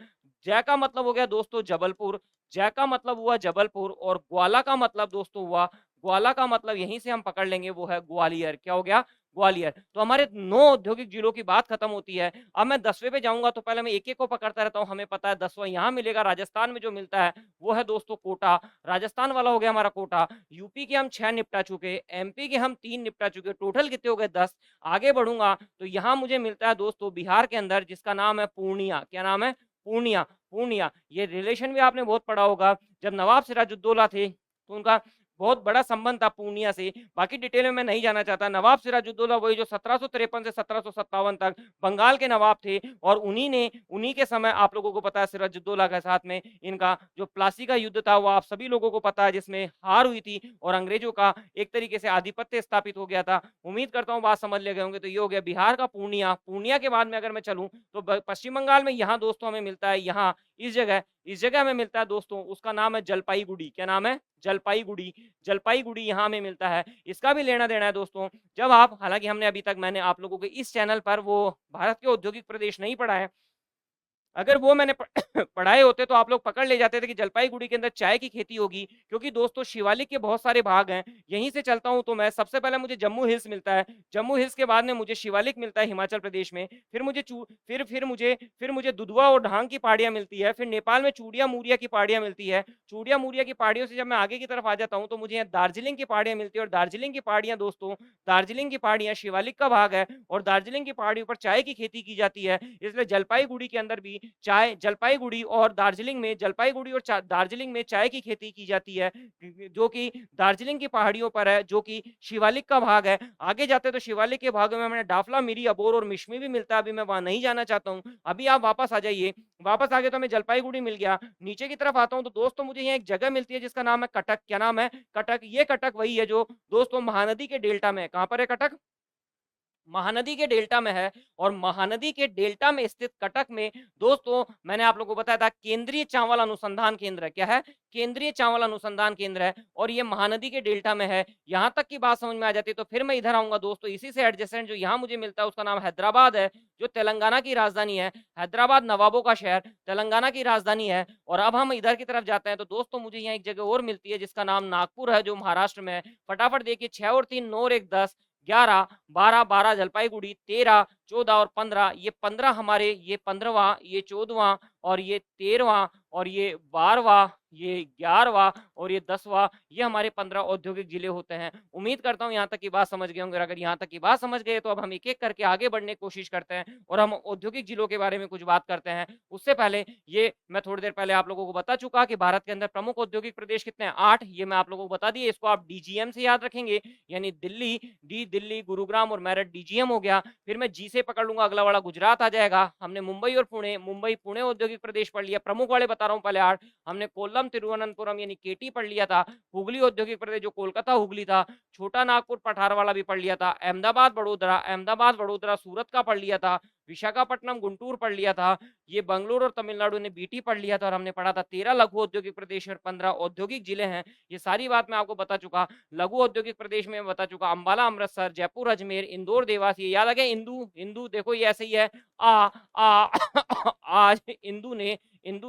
जय का मतलब हो गया दोस्तों जबलपुर, जय का मतलब हुआ जबलपुर। और ग्वाला का मतलब दोस्तों हुआ, ग्वाला का मतलब यहीं से हम पकड़ लेंगे वो है ग्वालियर। क्या हो गया? ग्वालियर। तो हमारे 9 औद्योगिक जिलों की बात खत्म होती है। अब मैं 10वें पे जाऊंगा तो पहले मैं एक एक को पकड़ता रहता हूँ। हमें पता है 10वां यहाँ मिलेगा, राजस्थान में जो मिलता है वो है दोस्तों कोटा। राजस्थान वाला हो गया हमारा कोटा। यूपी के हम 6 निपटा चुके, एमपी के हम 3 निपटा चुके, टोटल कितने हो गए? 10। आगे बढ़ूंगा तो यहाँ मुझे मिलता है दोस्तों बिहार के अंदर जिसका नाम है पूर्णिया। क्या नाम है? पूर्णिया। पूर्णिया। ये रिलेशन भी आपने बहुत पढ़ा होगा। जब नवाब सिराजुद्दौला थे तो उनका बहुत बड़ा संबंध था पूर्णिया से। बाकी डिटेल में मैं नहीं जाना चाहता। नवाब सिराजुद्दौला वही जो 1753 से 1757 तक बंगाल के नवाब थे, और उन्हीं के समय आप लोगों को पता है सिराजुद्दौला के साथ में इनका जो प्लासी का युद्ध था वो आप सभी लोगों को पता है, जिसमें हार हुई थी और अंग्रेजों का एक तरीके से आधिपत्य स्थापित हो गया था। उम्मीद करता हूँ बात समझ ले गए होंगे। तो ये हो गया बिहार का पूर्णिया। पूर्णिया के बाद में अगर मैं चलूँ तो पश्चिम बंगाल में यहाँ दोस्तों हमें मिलता है, यहाँ इस जगह हमें मिलता है दोस्तों, उसका नाम है जलपाईगुड़ी। क्या नाम है? जलपाईगुड़ी। जलपाईगुड़ी यहाँ हमें मिलता है। इसका भी लेना देना है दोस्तों। जब आप, हालांकि हमने अभी तक, मैंने आप लोगों को इस चैनल पर वो भारत के औद्योगिक प्रदेश नहीं पढ़ा है। अगर वो मैंने पढ़ाए होते तो आप लोग पकड़ ले जाते थे कि जलपाईगुड़ी के अंदर चाय की खेती होगी, क्योंकि दोस्तों शिवालिक के बहुत सारे भाग हैं। यहीं से चलता हूं तो मैं सबसे पहले मुझे जम्मू हिल्स मिलता है, जम्मू हिल्स के बाद में मुझे शिवालिक मिलता है हिमाचल प्रदेश में, फिर मुझे फिर मुझे दुधवा और ढांग की पहाड़ियां मिलती है, फिर नेपाल में चूड़िया मूरिया की पहाड़ियां मिलती है। चूड़िया मूरिया की पहाड़ियों से जब मैं आगे की तरफ आ जाता हूँ तो मुझे यहाँ दार्जिलिंग की पहाड़ियां मिलती है, और दार्जिलिंग की पहाड़ियां दोस्तों, दार्जिलिंग की पहाड़ियां शिवालिक का भाग है, और दार्जिलिंग की पहाड़ियों पर चाय की खेती की जाती है। इसलिए जलपाईगुड़ी के अंदर भी चाय, जलपाईगुड़ी और दार्जिलिंग में चाय की खेती की जाती है, जो कि दार्जिलिंग की पहाड़ियों पर है, जो कि शिवालिक का भाग है। आगे जाते तो शिवालिक के भाग में हमें डाफला, मिरी, अबोर और मिश्मी भी मिलता है। अभी मैं वहां नहीं जाना चाहता हूँ। अभी आप वापस आ जाइए। वापस आ गए तो हमें जलपाईगुड़ी मिल गया। नीचे की तरफ आता हूँ तो दोस्तों मुझे यहाँ एक जगह मिलती है जिसका नाम है कटक। क्या नाम है? कटक। ये कटक वही है जो दोस्तों महानदी के डेल्टा में है। कहां पर है कटक? महानदी के डेल्टा में है। और महानदी के डेल्टा में स्थित कटक में दोस्तों मैंने आप लोगों को बताया था केंद्रीय चावल अनुसंधान केंद्र है। क्या है? केंद्रीय चावल अनुसंधान केंद्र है, और ये महानदी के डेल्टा में है। यहां तक की बात समझ में आ जाती है तो फिर मैं इधर आऊंगा दोस्तों। इसी से एडजेसेंट जो यहाँ मुझे मिलता है उसका नाम हैदराबाद है, जो तेलंगाना की राजधानी है। हैदराबाद नवाबों का शहर, तेलंगाना की राजधानी है। और अब हम इधर की तरफ जाते हैं तो दोस्तों मुझे यहाँ एक जगह और मिलती है जिसका नाम नागपुर है, जो महाराष्ट्र में है। फटाफट देखिए, 6 और 3 9 और 1 10, 11 12 12 जलपाईगुड़ी, 13 14 और 15, ये 15 हमारे, ये 15वां, ये 14वां, और ये 13वां, और ये 12वां, ये 11वां, और ये 10वां, ये हमारे 15 औद्योगिक जिले होते हैं। उम्मीद करता हूं यहाँ तक की बात समझ गए होंगे। अगर यहाँ तक की बात समझ गए तो अब हम एक एक करके आगे बढ़ने की कोशिश करते हैं और हम औद्योगिक जिलों के बारे में कुछ बात करते हैं। उससे पहले ये मैं थोड़ी देर पहले आप लोगों को बता चुका कि भारत के अंदर प्रमुख औद्योगिक प्रदेश कितने हैं? 8। ये मैं आप लोगों को बता दिए। इसको आप डीजीएम से याद रखेंगे, यानी दिल्ली, गुरुग्राम और मेरठ डीजीएम हो गया। फिर मैं जी से पकड़ लूंगा, अगला वाला गुजरात आ जाएगा। हमने मुंबई और पुणे औद्योगिक प्रदेश पढ़ लिया। प्रमुख वाले बता रहा हूँ पहले 8। हमने कोल्लम, तिरुवनंतपुरम यानी केटी पढ़ लिया था। हुगली औद्योगिक प्रदेश जो कोलकाता हुगली था। छोटा नागपुर, पठार वाला भी पढ़ लिया था। अहमदाबाद वडोदरा सूरत का पढ़ लिया था। विशाखापट्टनम, गुंटूर पढ़ लिया था। ये बंगलुरु और तमिलनाडु ने बीटी पढ़ लिया था। और हमने पढ़ा था 13 लघु औद्योगिक प्रदेश और 15 औद्योगिक जिले हैं। ये सारी बात मैं आपको बता चुका। लघु औद्योगिक प्रदेश में बता चुका अंबाला, अमृतसर, जयपुर, अजमेर, इंदौर, देवास। ये याद आ गया? इंदू, इंदू देखो ये ऐसे ही है। आ आ आज इंदू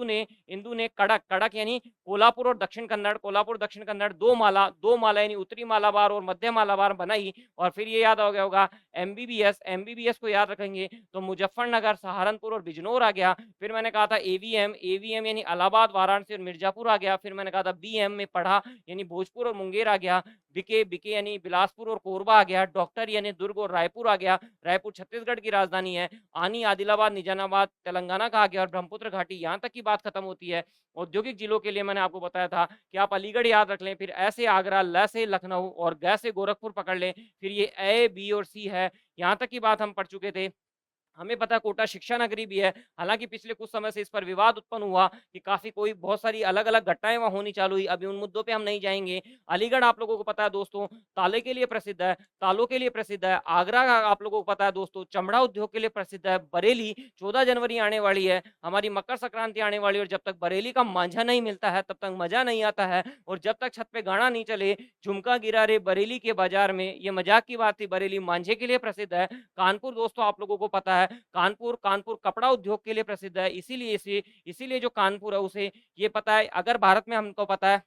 ने कड़क, कड़क यानी कोल्हापुर और दक्षिण कन्नड़, कोल्हापुर दक्षिण कन्नड़, दो माला यानी उत्तरी मालाबार और मध्य मालाबार बनाई। और फिर ये याद हो गया होगा एमबीबीएस को याद रखेंगे तो मुजफ्फरनगर, सहारनपुर और बिजनौर आ गया। फिर मैंने कहा था एवीएम यानी इलाहाबाद, वाराणसी और मिर्जापुर आ गया। फिर मैंने कहा था बीएम में पढ़ा यानी भोजपुर और मुंगेर आ गया। बीके यानी बिलासपुर और कोरबा आ गया। डॉक्टर यानी दुर्ग और रायपुर आ गया। रायपुर छत्तीसगढ़ की राजधानी है। आनी, आदिलाबाद, निजामाबाद तेलंगाना का आ गया। और ब्रह्मपुत्र घाटी, यहाँ तक की बात खत्म होती है। औद्योगिक जिलों के लिए मैंने आपको बताया था कि आप अलीगढ़ याद रख लें, फिर ऐसे आगरा, ल से लखनऊ और ग से गोरखपुर पकड़ लें। फिर ये ए, बी और सी है। यहाँ तक की बात हम पढ़ चुके थे। हमें पता है कोटा शिक्षा नगरी भी है। हालांकि पिछले कुछ समय से इस पर विवाद उत्पन्न हुआ कि काफी कोई बहुत सारी अलग अलग घटनाएं वहां होनी चालू हुई। अभी उन मुद्दों पे हम नहीं जाएंगे। अलीगढ़ आप लोगों को पता है दोस्तों ताले के लिए प्रसिद्ध है, तालों के लिए प्रसिद्ध है। आगरा आप लोगों को पता है दोस्तों चमड़ा उद्योग के लिए प्रसिद्ध है। बरेली 14 जनवरी आने वाली है, हमारी मकर संक्रांति आने वाली है, और जब तक बरेली का मांझा नहीं मिलता है तब तक मजा नहीं आता है। और जब तक छत पे गाना नहीं चले, झुमका गिरा रे बरेली के बाजार में, ये मजाक की बात थी। बरेली मांझे के लिए प्रसिद्ध है। कानपुर दोस्तों आप लोगों को पता है, कानपुर कपड़ा उद्योग के लिए प्रसिद्ध है। इसीलिए जो कानपुर है उसे ये पता है। अगर भारत में हमको पता है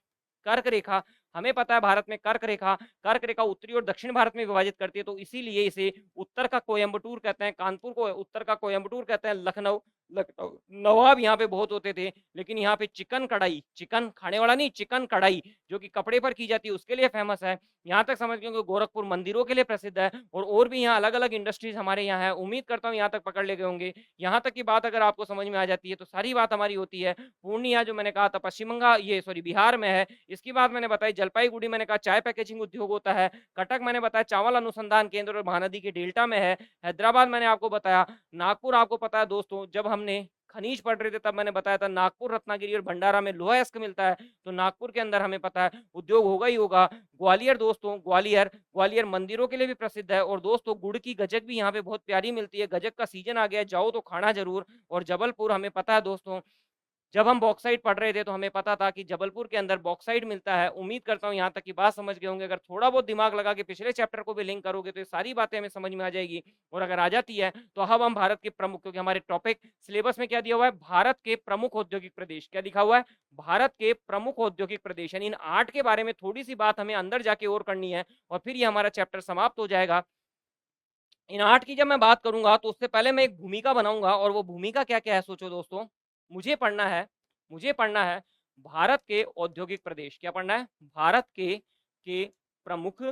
कर्क रेखा, हमें पता है भारत में कर्क रेखा उत्तरी और दक्षिण भारत में विभाजित करती है, तो इसीलिए इसे उत्तर का कोयम्बटूर कहते हैं। कानपुर को उत्तर का कोयम्बटूर कहते हैं। लखनऊ नवाब यहाँ पे बहुत होते थे, लेकिन यहाँ पे चिकन कढ़ाई, चिकन खाने वाला नहीं, चिकन कढ़ाई जो कि कपड़े पर की जाती है उसके लिए फेमस है। यहाँ तक समझ गए होंगे गोरखपुर मंदिरों के लिए प्रसिद्ध है, और भी यहाँ अलग अलग इंडस्ट्रीज हमारे यहाँ है। उम्मीद करता हूँ यहाँ तक पकड़ ले गए होंगे। यहाँ तक की बात अगर आपको समझ में आ जाती है तो सारी बात हमारी होती है। पूर्णिया जो मैंने कहा था पश्चिम बंगाल, ये सॉरी बिहार में है। इसकी बात मैंने बताई। जलपाईगुड़ी मैंने कहा चाय पैकेजिंग उद्योग होता है। कटक मैंने बताया चावल अनुसंधान केंद्र और महानदी के डेल्टा में है। हैदराबाद मैंने आपको बताया। नागपुर आपको पता है दोस्तों, जब हमने खनिज पढ़ रहे थे तब मैंने बताया था नागपुर, रत्नागिरी और भंडारा में लोहा अयस्क मिलता है, तो नागपुर के अंदर हमें पता है उद्योग होगा ही होगा। ग्वालियर दोस्तों, ग्वालियर ग्वालियर मंदिरों के लिए भी प्रसिद्ध है। और दोस्तों गुड़ की गजक भी यहाँ पे बहुत प्यारी मिलती है। गजक का सीजन आ गया, जाओ तो खाना जरूर। और जबलपुर हमें पता है दोस्तों, जब हम बॉक्साइट पढ़ रहे थे तो हमें पता था कि जबलपुर के अंदर बॉक्साइट मिलता है। उम्मीद करता हूँ यहाँ तक की बात समझ गए होंगे। अगर थोड़ा बहुत दिमाग लगा के पिछले चैप्टर को भी लिंक करोगे तो ये सारी बातें हमें समझ में आ जाएगी। और अगर आ जाती है तो अब हम भारत के प्रमुख, क्योंकि हमारे टॉपिक सिलेबस में क्या दिया हुआ है, भारत के प्रमुख औद्योगिक प्रदेश, क्या लिखा हुआ है, भारत के प्रमुख औद्योगिक प्रदेश। यानी इन 8 के बारे में थोड़ी सी बात हमें अंदर जाके और करनी है, और फिर ये हमारा चैप्टर समाप्त हो जाएगा। इन 8 की जब मैं बात करूंगा तो उससे पहले मैं एक भूमिका बनाऊंगा, और वो भूमिका क्या क्या है सोचो दोस्तों। मुझे पढ़ना है, मुझे पढ़ना है भारत के औद्योगिक प्रदेश। क्या पढ़ना है, भारत के प्रमुख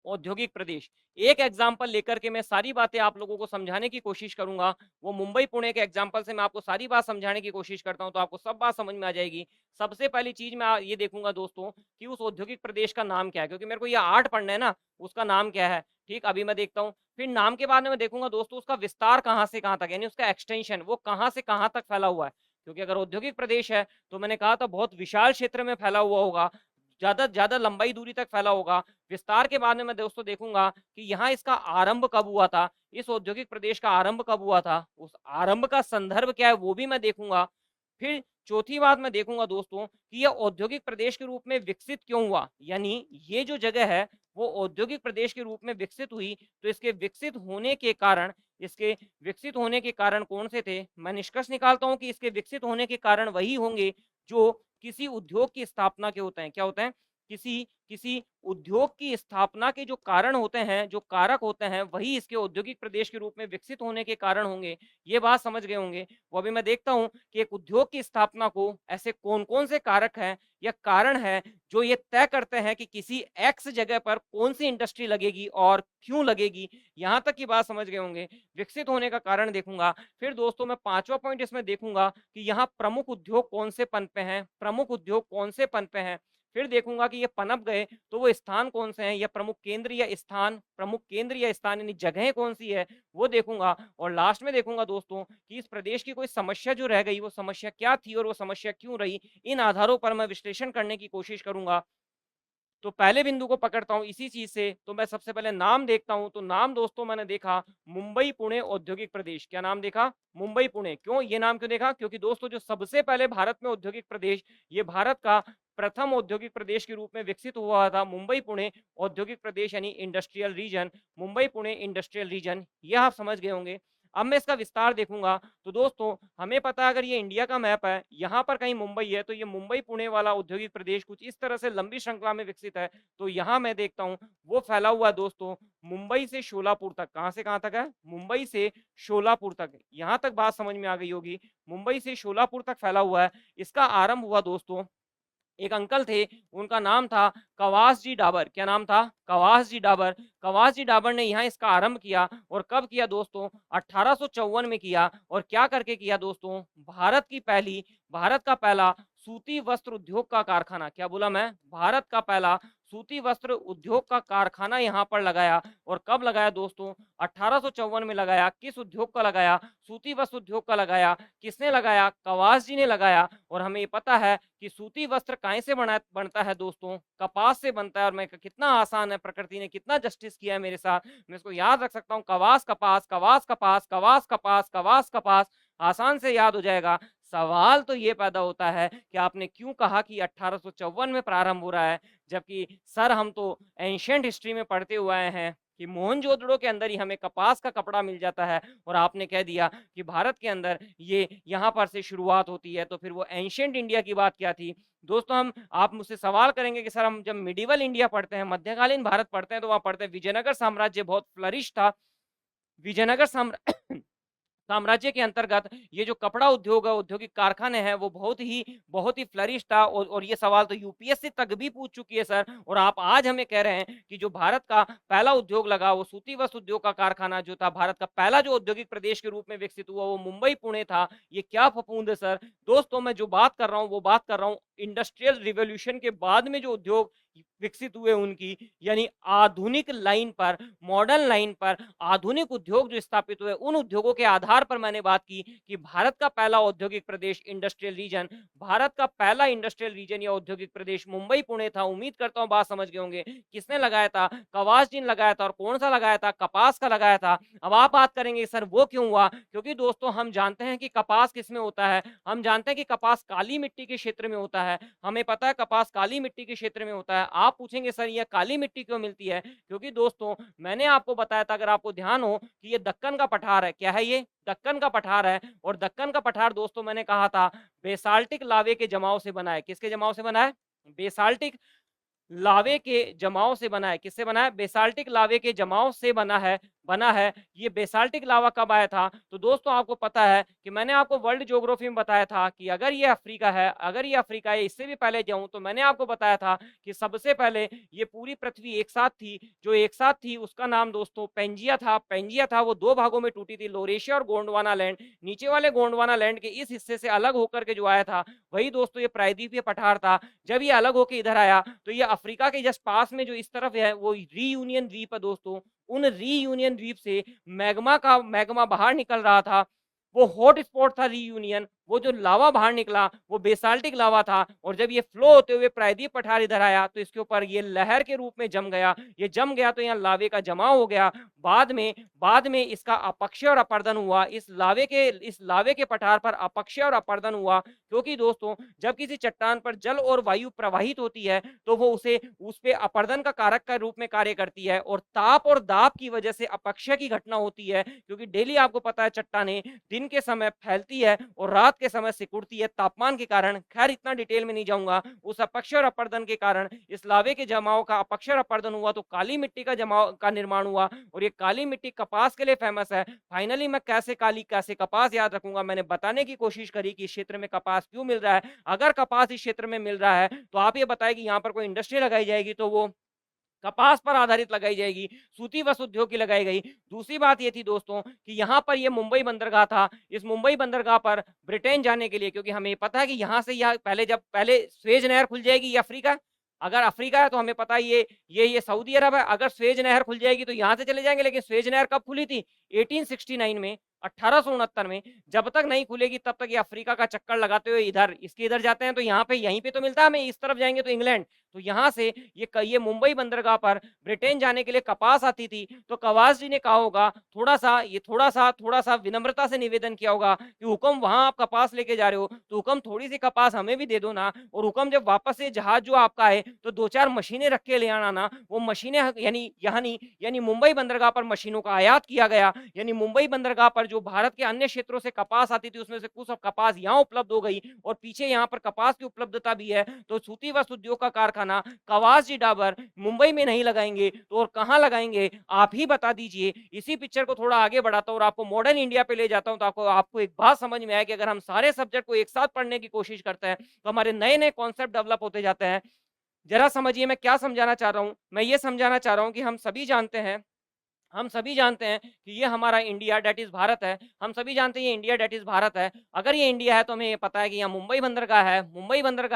औद्योगिक प्रदेश। एक एग्जाम्पल लेकर के मैं सारी बातें आप लोगों को समझाने की कोशिश करूंगा। वो मुंबई पुणे के एग्जाम्पल से मैं आपको सारी बात समझाने की कोशिश करता हूं, तो आपको सब बात समझ में आ जाएगी। सबसे पहली चीज मैं ये देखूंगा दोस्तों कि उस औद्योगिक प्रदेश का नाम क्या है, क्योंकि मेरे को ये 8 पढ़ना है ना, उसका नाम क्या है। ठीक, अभी मैं देखता हूँ। फिर नाम के बाद में मैं देखूंगा दोस्तों उसका विस्तार कहाँ से कहाँ तक, यानी उसका एक्सटेंशन वो कहाँ से कहाँ तक फैला हुआ है। क्योंकि अगर औद्योगिक प्रदेश है तो मैंने कहा था बहुत विशाल क्षेत्र में फैला हुआ होगा, ज्यादा ज्यादा लंबाई दूरी तक फैला होगा। विस्तार के बाद में मैं दोस्तों देखूंगा कि यहाँ इसका आरंभ कब हुआ था, इस औद्योगिक प्रदेश का आरंभ कब हुआ था, उस आरंभ का संदर्भ क्या है वो भी मैं देखूंगा। फिर चौथी बात मैं देखूंगा दोस्तों कि यह औद्योगिक प्रदेश के रूप में विकसित क्यों हुआ, यानी ये जो जगह है वो औद्योगिक प्रदेश के रूप में विकसित हुई, तो इसके विकसित होने के कारण, इसके विकसित होने के कारण कौन से थे। मैं निष्कर्ष निकालता हूं कि इसके विकसित होने के कारण वही होंगे जो किसी उद्योग की स्थापना के होते हैं। क्या होते हैं, किसी किसी उद्योग की स्थापना के जो कारण होते हैं, जो कारक होते हैं, वही इसके औद्योगिक प्रदेश के रूप में विकसित होने के कारण होंगे। ये बात समझ गए होंगे। वो अभी मैं देखता हूं कि एक उद्योग की स्थापना को ऐसे कौन कौन से कारक हैं या कारण है जो ये तय करते हैं कि किसी एक्स जगह पर कौन सी इंडस्ट्री लगेगी और क्यों लगेगी। यहां तक की बात समझ गए होंगे। विकसित होने का कारण देखूंगा। फिर दोस्तों मैं 5वां पॉइंट इसमें देखूंगा कि यहाँ प्रमुख उद्योग कौन से पनपे हैं, प्रमुख उद्योग कौन से पनपे हैं। फिर देखूंगा कि ये पनप गए तो वो स्थान कौन से हैं, या प्रमुख केंद्र या स्थान, प्रमुख केंद्र या स्थान यानी जगह कौन सी है वो देखूंगा। और लास्ट में देखूंगा दोस्तों कि इस प्रदेश की कोई समस्या जो रह गई वो समस्या क्या थी और वो समस्या क्यों रही। इन आधारों पर मैं विश्लेषण करने की कोशिश करूंगा। तो पहले बिंदु को पकड़ता हूं इसी चीज से, तो मैं सबसे पहले नाम देखता हूं। तो नाम दोस्तों मैंने देखा मुंबई पुणे औद्योगिक प्रदेश। क्या नाम देखा, मुंबई पुणे। क्यों ये नाम क्यों देखा, क्योंकि दोस्तों जो सबसे पहले भारत में औद्योगिक प्रदेश, ये भारत का प्रथम औद्योगिक प्रदेश के रूप में विकसित हुआ था मुंबई पुणे औद्योगिक प्रदेश, यानी industrial region, Mumbai Pune industrial region. यह आप समझ गए होंगे। अब मैं इसका विस्तार देखूंगा तो दोस्तों हमें पता है अगर ये इंडिया का मैप है, यहाँ पर कहीं मुंबई है, तो ये मुंबई पुणे वाला औद्योगिक प्रदेश कुछ इस तरह से लंबी श्रृंखला में विकसित है। तो यहाँ मैं देखता हूँ वो फैला हुआ है दोस्तों मुंबई से शोलापुर तक। कहाँ से कहाँ तक है, मुंबई से शोलापुर तक। यहाँ तक बात समझ में आ गई होगी। मुंबई से शोलापुर तक फैला हुआ है। इसका आरंभ हुआ दोस्तों, एक अंकल थे, उनका नाम था कवास जी डाबर। क्या नाम था, कवास जी डाबर। कवास जी डाबर ने यहाँ इसका आरंभ किया। और कब किया दोस्तों, 1854 में किया। और क्या करके किया दोस्तों, भारत का पहला सूती वस्त्र उद्योग का कारखाना, क्या बोला मैं, भारत का पहला सूती वस्त्र उद्योग का कारखाना यहाँ पर लगाया। और कब लगाया दोस्तों, 1854 में लगाया। किस उद्योग का लगाया, सूती वस्त्र उद्योग का लगाया। किसने लगाया, कवास जी ने लगाया। और हमें ये पता है कि सूती वस्त्र काय से बनता है दोस्तों, कपास से बनता है। और मैं कितना आसान है, प्रकृति ने कितना जस्टिस किया है मेरे साथ, मैं इसको याद रख सकता हूँ। कवास कपास, कवास कपास, कवास कपास, कवास कपास, आसान से याद हो जाएगा। सवाल तो ये पैदा होता है कि आपने क्यों कहा कि 1854 में प्रारंभ हो रहा है, जबकि सर हम तो एंशियंट हिस्ट्री में पढ़ते हुए आए हैं कि मोहनजोदड़ो के अंदर ही हमें कपास का कपड़ा मिल जाता है, और आपने कह दिया कि भारत के अंदर ये यहाँ पर से शुरुआत होती है। तो फिर वो एंशियंट इंडिया की बात क्या थी दोस्तों। आप मुझसे सवाल करेंगे कि सर हम जब मिडिवल इंडिया पढ़ते हैं, मध्यकालीन भारत पढ़ते हैं, तो वहां पढ़ते हैं विजयनगर साम्राज्य बहुत फ्लरिश था। विजयनगर साम्राज्य के अंतर्गत ये जो कपड़ा उद्योग है, औद्योगिक कारखाने हैं, वो बहुत ही फ्लरिश था। और ये सवाल तो यूपीएससी तक भी पूछ चुकी है सर। और आप आज हमें कह रहे हैं कि जो भारत का पहला उद्योग लगा, वो सूती वस्त्र उद्योग का कारखाना जो था, भारत का पहला जो औद्योगिक प्रदेश के रूप में विकसित हुआ, वो मुंबई पुणे था। ये क्या फफूंद है सर। दोस्तों, मैं जो बात कर रहा हूँ वो बात कर रहा हूँ इंडस्ट्रियल रिवोल्यूशन के बाद में जो उद्योग विकसित हुए उनकी, यानी आधुनिक लाइन पर, मॉडर्न लाइन पर आधुनिक उद्योग जो स्थापित हुए, उन उद्योगों के आधार पर मैंने बात की कि भारत का पहला औद्योगिक प्रदेश, इंडस्ट्रियल रीजन, भारत का पहला इंडस्ट्रियल रीजन या औद्योगिक प्रदेश मुंबई पुणे था। उम्मीद करता हूं बात समझ गए होंगे। किसने लगाया था? कवास ने लगाया था। और कौन सा लगाया था? कपास का लगाया था। अब आप बात करेंगे सर वो क्यों हुआ? क्योंकि दोस्तों, हम जानते हैं कि कपास किसमें होता है। हम जानते हैं कि कपास काली मिट्टी के क्षेत्र में होता है। हमें पता है कपास काली मिट्टी के क्षेत्र में होता है। आप पूछेंगे सर यह काली मिट्टी क्यों मिलती है? क्योंकि दोस्तों, मैंने आपको बताया था, अगर आपको ध्यान हो, कि ये दक्कन का पठार है। क्या है ये? दक्कन का पठार है। और दक्कन का पठार दोस्तों, मैंने कहा था, बेसाल्टिक लावे के जमाव से बना है। किसके जमाव से बना है? बेसाल्टिक लावे के जमाव से बना है। किससे बना है? बेसाल्टिक लावे के जमाव से बना है। ये बेसाल्टिक लावा कब आया था? तो दोस्तों, आपको पता है कि मैंने आपको वर्ल्ड ज्योग्राफी में बताया था कि अगर ये अफ्रीका है, इससे भी पहले जाऊं तो मैंने आपको बताया था कि सबसे पहले ये पूरी पृथ्वी एक साथ थी। जो एक साथ थी उसका नाम दोस्तों पेंजिया था। वो दो भागों में टूटी थी, लोरेशिया और गोंडवाना लैंड। नीचे वाले गोंडवाना लैंड के इस हिस्से से अलग होकर के जो आया था, वही दोस्तों ये प्रायद्वीपीय पठार था। जब ये अलग होकर इधर आया तो ये अफ्रीका के जस्ट पास में जो इस तरफ है, वो रीयूनियन द्वीप है दोस्तों। उन रीयूनियन द्वीप से मैग्मा बाहर निकल रहा था। वो हॉट स्पॉट था रीयूनियन। वो जो लावा बाहर निकला वो बेसाल्टिक लावा था। और जब ये फ्लो होते हुए प्रायद्वीप पठार इधर आया तो इसके ऊपर ये लहर के रूप में जम गया। ये जम गया तो यहाँ लावे का जमाव हो गया। बाद में इसका अपक्षय और अपरदन हुआ। इस लावे के पठार पर अपक्षय और अपरदन हुआ, क्योंकि दोस्तों, जब किसी चट्टान पर जल और वायु प्रवाहित होती है तो वो उस पे अपरदन का कारक का रूप में कार्य करती है। और ताप और दाब की वजह से अपक्षय की घटना होती है, क्योंकि डेली आपको पता है चट्टाने दिन के समय फैलती है और रात के समय सिकुड़ती है तापमान के कारण। खैर, इतना डिटेल में नहीं जाऊंगा। उस अपक्षय और अपरदन के कारण इस लावे के जमाव का अपक्षय और अपरदन हुआ तो काली मिट्टी का जमाव का निर्माण हुआ। और ये काली मिट्टी कपास के लिए फेमस है। फाइनली मैं कैसे काली कैसे कपास याद रखूंगा, मैंने बताने की कोशिश करी कि इस क्षेत्र में कपास क्यों मिल रहा है। अगर कपास इस क्षेत्र में मिल रहा है तो आप ये बताएं कि यहाँ पर कोई इंडस्ट्री लगाई जाएगी तो वो कपास पर आधारित लगाई जाएगी, सूती वस्त्र उद्योग की लगाई गई। दूसरी बात ये थी दोस्तों कि यहाँ पर ये मुंबई बंदरगाह था। इस मुंबई बंदरगाह पर ब्रिटेन जाने के लिए, क्योंकि हमें पता है कि यहाँ से पहले स्वेज नहर खुल जाएगी, ये अफ्रीका है। अगर अफ्रीका है तो हमें पता है ये सऊदी अरब है। अगर स्वेज नहर खुल जाएगी तो यहाँ से चले जाएंगे। लेकिन स्वेज नहर कब खुली थी? 1869 में, 1869 में। जब तक नहीं खुलेगी तब तक ये अफ्रीका का चक्कर लगाते हुए इधर जाते हैं। तो यहीं पे तो मिलता है हमें। इस तरफ जाएंगे तो इंग्लैंड। तो यहाँ से ये मुंबई बंदरगाह पर ब्रिटेन जाने के लिए कपास आती थी। तो कवास जी ने कहा होगा, थोड़ा सा विनम्रता से निवेदन किया होगा कि हुक्म, वहां आप कपास लेके जा रहे हो तो हुक्म थोड़ी सी कपास हमें भी दे दो ना। और हुक्म, जब वापस से जहाज जो आपका है तो 2-4 मशीनें रख के ले आना ना। वो मशीनें यानी मुंबई बंदरगाह पर मशीनों का आयात किया गया। यानी मुंबई बंदरगाह पर जो भारत के अन्य क्षेत्रों से कपास आती थी उसमें से कुछ कपास यहाँ उपलब्ध हो गई। और पीछे यहाँ पर कपास की उपलब्धता भी है। तो सूती वस्त्र उद्योग का कारखाना कवास जी डाबर मुंबई में नहीं लगाएंगे तो और कहाँ लगाएंगे? आप ही बता दीजिए। इसी पिक्चर को थोड़ा आगे बढ़ाता हूँ और आपको मॉडर्न इंडिया पे ले जाता हूँ, तो आपको एक बात समझ में आए कि अगर हम सारे सब्जेक्ट को एक साथ पढ़ने की कोशिश करते हैं तो हमारे नए नए कॉन्सेप्ट डेवलप होते जाते हैं। जरा समझिए मैं क्या समझाना चाह रहा हूँ। मैं ये समझाना चाह रहा हूँ कि हम सभी जानते हैं कि ये हमारा इंडिया डेट इज भारत है। हम सभी जानते हैं ये इंडिया डेट इज भारत है। अगर ये इंडिया है तो हमें ये पता है कि यहाँ मुंबई बंदरगाह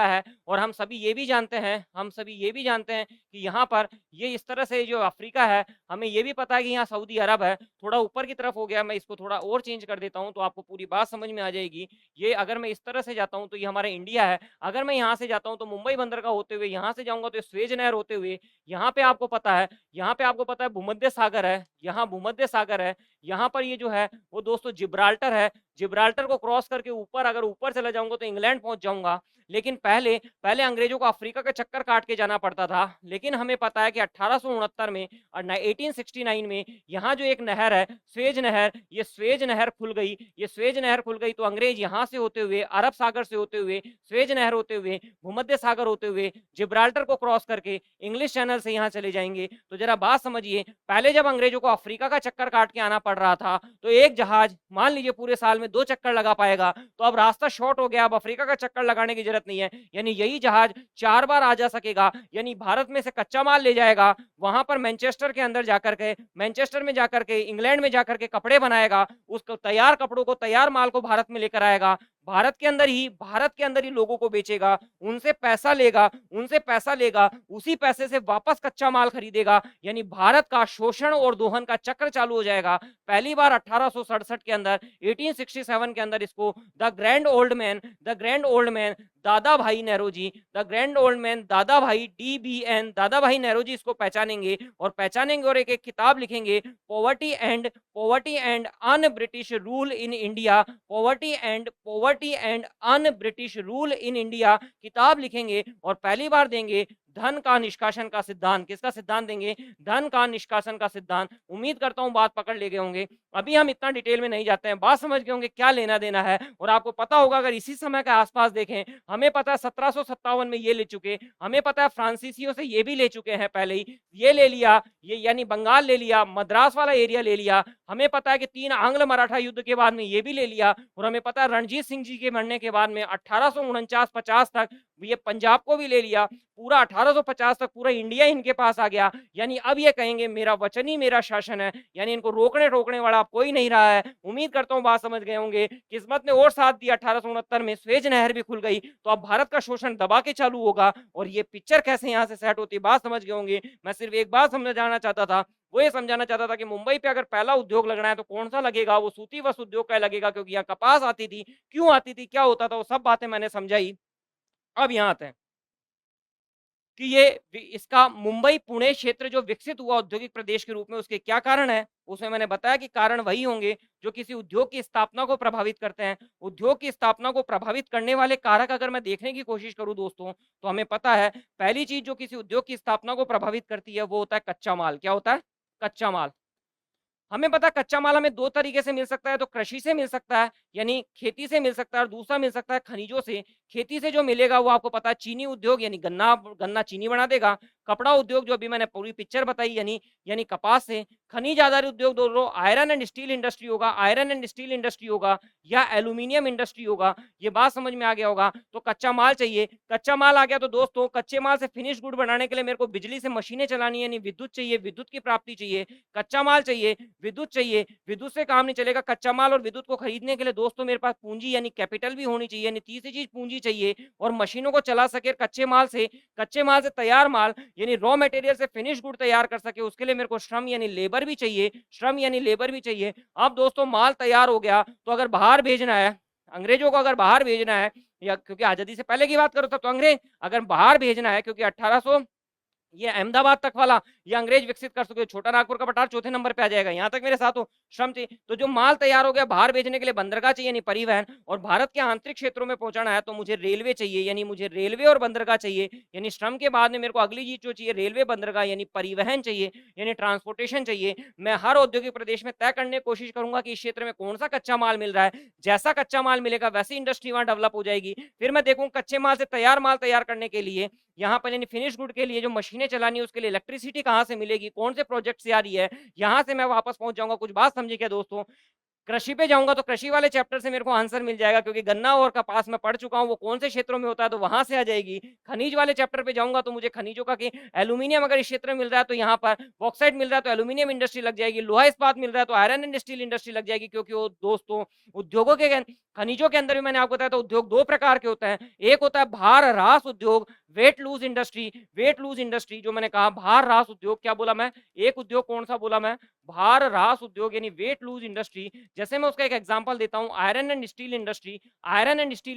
है। और हम सभी ये भी जानते हैं कि यहाँ पर ये इस तरह से जो अफ्रीका है, हमें ये भी पता है कि यहाँ सऊदी अरब है। थोड़ा ऊपर की तरफ हो गया, मैं इसको थोड़ा और चेंज कर देता हूँ तो आपको पूरी बात समझ में आ जाएगी। ये अगर मैं इस तरह से जाता हूँ तो ये हमारा इंडिया है। अगर मैं यहाँ से जाता हूँ तो मुंबई बंदरगाह होते हुए यहाँ से जाऊंगा तो स्वेज नहर होते हुए यहाँ पे आपको पता है भूमध्य सागर है। यहाँ भूमध्य सागर है। यहाँ पर ये जो है वो दोस्तों जिब्राल्टर है। जिब्राल्टर को क्रॉस करके अगर ऊपर चला जाऊंगा तो इंग्लैंड पहुंच जाऊंगा। लेकिन पहले पहले अंग्रेजों को अफ्रीका का चक्कर काट के जाना पड़ता था। लेकिन हमें पता है कि 1869 में और 1869 में यहाँ जो एक नहर है स्वेज नहर, ये स्वेज नहर खुल गई तो अंग्रेज यहाँ से होते हुए अरब सागर से होते हुए स्वेज नहर होते हुए भूमध्य सागर होते हुए जिब्राल्टर को क्रॉस करके इंग्लिश चैनल से यहाँ चले जाएंगे। तो जरा बात समझिए, पहले जब अंग्रेजों को अफ्रीका का चक्कर काट के आना पड़ रहा था, तो एक जहाज मान लीजिए पूरे साल में 2 चक्कर लगा पाएगा, तो अब रास्ता शॉर्ट हो गया, अब अफ्रीका का चक्कर लगाने की जरूरत नहीं है, यानी यही जहाज 4 बार आ जा सकेगा, यानी भारत में से कच्चा माल ले जाएगा, वहां पर मैनचेस्टर के अंदर जाकर के, मैनचेस्टर में जाकर के, इंग्लैंड में जाकर के कपड़े बनाएगा, उस तैयार कपड़ों को, तैयार माल को भारत में लेकर आएगा, भारत के अंदर ही लोगों को बेचेगा, उनसे पैसा लेगा, उसी पैसे से वापस कच्चा माल खरीदेगा, यानी भारत का शोषण और दोहन का चक्र चालू हो जाएगा। पहली बार 1867 के अंदर, 1867 के अंदर इसको द ग्रैंड ओल्ड मैन दादा भाई Nehru ji, the grand old man दादा भाई DBN, दादा भाई नेहरू जी इसको पहचानेंगे और एक किताब लिखेंगे, poverty and un British rule in India, poverty and un British rule in India किताब लिखेंगे और पहली बार देंगे धन का निष्कासन का सिद्धांत। किसका सिद्धांत देंगे? धन का निष्कासन का सिद्धांत। उम्मीद करता हूं बात पकड़ ले गए होंगे, अभी हम इतना डिटेल में नहीं जाते हैं, बात समझ गए होंगे क्या लेना देना है। और आपको पता होगा, अगर इसी समय के आसपास देखें, हमें पता है 1757 में ये ले चुके, हमें पता है फ्रांसीसियों से ये भी ले चुके हैं पहले ही, ये ले लिया, ये यानी बंगाल ले लिया, मद्रास वाला एरिया ले लिया, हमें पता है कि 3 आंग्ल मराठा युद्ध के बाद में ये भी ले लिया, और हमें पता है रणजीत सिंह जी के मरने के बाद में 1849-50 तक ये पंजाब को भी ले लिया, पूरा 1850 तक पूरा इंडिया इनके पास आ गया। यानी अब ये कहेंगे मेरा वचन ही मेरा शासन है, यानी इनको रोकने टोकने वाला अब कोई नहीं रहा है। उम्मीद करता हूं बात समझ गए होंगे। किस्मत ने और साथ दिया, 1869 में स्वेज नहर भी खुल गई, तो अब भारत का शोषण दबा के चालू होगा। और ये पिक्चर कैसे यहाँ से सेट होती है बात समझ गए होंगे। मैं सिर्फ एक बात समझाना चाहता था, वो ये समझाना चाहता था कि मुंबई पे अगर पहला उद्योग लगना है तो कौन सा लगेगा, वो सूती वस्त्र उद्योग का लगेगा, क्योंकि यहाँ कपास आती थी, क्यों आती थी, क्या होता था, वो सब बातें मैंने समझाई। अब यहाँ आते हैं कि ये इसका मुंबई पुणे क्षेत्र जो विकसित हुआ औद्योगिक प्रदेश के रूप में, उसके क्या कारण है। उसमें मैंने बताया कि कारण वही होंगे जो किसी उद्योग की स्थापना को प्रभावित करते हैं। उद्योग की स्थापना को प्रभावित करने वाले कारक अगर मैं देखने की कोशिश करूं दोस्तों, तो हमें पता है पहली चीज जो किसी उद्योग की स्थापना को प्रभावित करती है वो होता है कच्चा माल। क्या होता है? कच्चा माल। हमें पता है कच्चा माल हमें 2 तरीके से मिल सकता है, तो कृषि से मिल सकता है, यानी खेती से मिल सकता है, और दूसरा मिल सकता है खनिजों से। खेती से जो मिलेगा वो आपको पता है चीनी उद्योग, यानी गन्ना चीनी बना देगा। कपड़ा उद्योग जो अभी मैंने पूरी पिक्चर बताई, यानी कपास से। खनिज आधारित उद्योग दोनों आयरन एंड स्टील इंडस्ट्री होगा, या एल्यूमिनियम इंडस्ट्री होगा। ये बात समझ में आ गया होगा। तो कच्चा माल चाहिए, कच्चा माल आ गया तो दोस्तों कच्चे माल से फिनिश गुड बनाने के लिए मेरे को बिजली से मशीनें चलानी है, यानी विद्युत चाहिए, विद्युत की प्राप्ति चाहिए, कच्चा माल चाहिए, विद्युत चाहिए। विद्युत से काम नहीं चलेगा, कच्चा माल और विद्युत को खरीदने के लिए दोस्तों मेरे पास पूंजी यानी कैपिटल भी होनी चाहिए, यानी तीसरी चीज पूंजी चाहिए, और मशीनों को चला सके कच्चे माल से तैयार माल यानी रॉ मटेरियल से फिनिश गुड तैयार कर सके, उसके लिए मेरे को श्रम यानी लेबर भी चाहिए। अब दोस्तों माल तैयार हो गया, तो अगर बाहर भेजना है, अंग्रेजों को अगर बाहर भेजना है, या क्योंकि आजादी से पहले की बात करो तब तो अंग्रेज, अगर बाहर भेजना है, क्योंकि 1800 ये अहमदाबाद तक वाला ये अंग्रेज विकसित कर सके, छोटा नागपुर का पठार चौथे नंबर पे आ जाएगा। यहाँ तक मेरे साथ हो, श्रम चाहिए। तो जो माल तैयार हो गया बाहर भेजने के लिए बंदरगाह चाहिए, यानी परिवहन, और भारत के आंतरिक क्षेत्रों में पहुंचाना है तो मुझे रेलवे चाहिए, यानी मुझे रेलवे और बंदरगाह चाहिए। यानी श्रम के बाद में मेरे को अगली चीज जो चाहिए रेलवे बंदरगाह, यानी परिवहन चाहिए, यानी ट्रांसपोर्टेशन चाहिए। मैं हर औद्योगिक प्रदेश में तय करने की कोशिश करूंगा कि इस क्षेत्र में कौन सा कच्चा माल मिल रहा है, जैसा कच्चा माल मिलेगा वैसी इंडस्ट्री वहां डेवलप हो जाएगी। फिर मैं देखूं कच्चे माल से तैयार माल तैयार करने के लिए यहाँ पर यानी फिनिश गुड के लिए जो मशीनें चलानी है उसके लिए इलेक्ट्रिसिटी कहाँ से मिलेगी, कौन से प्रोजेक्ट से आ रही है, यहाँ से मैं वापस पहुंच जाऊंगा। कुछ बात समझे क्या दोस्तों? कृषि पे जाऊंगा तो कृषि वाले चैप्टर से मेरे को आंसर मिल जाएगा, क्योंकि गन्ना और कपास में पढ़ चुका हूं, वो कौन से क्षेत्रों में होता है तो वहां से आ जाएगी। खनिज वाले चैप्टर पे जाऊंगा तो मुझे खनिजों का कि एल्यूमिनियम अगर इस क्षेत्र में मिल रहा है तो यहाँ पर बॉक्साइट मिल रहा है तो एल्यूमिनियम इंडस्ट्री लग जाएगी, लोहा इस्पात मिल रहा है तो आयरन एंड स्टील इंडस्ट्री लग जाएगी। क्योंकि वो दोस्तों उद्योगों के खनिजों के अंदर भी मैंने आपको बताया तो उद्योग 2 प्रकार के होते हैं। एक होता है भार ह्रास उद्योग, वेट लूज इंडस्ट्री जो मैंने कहा भार ह्रास उद्योग, क्या बोला मैं? एक उद्योग कौन सा बोला मैं? भार ह्रास उद्योग यानी वेट लूज इंडस्ट्री। जैसे मैं उसका एक एग्जांपल देता हूं, आयरन एंड स्टील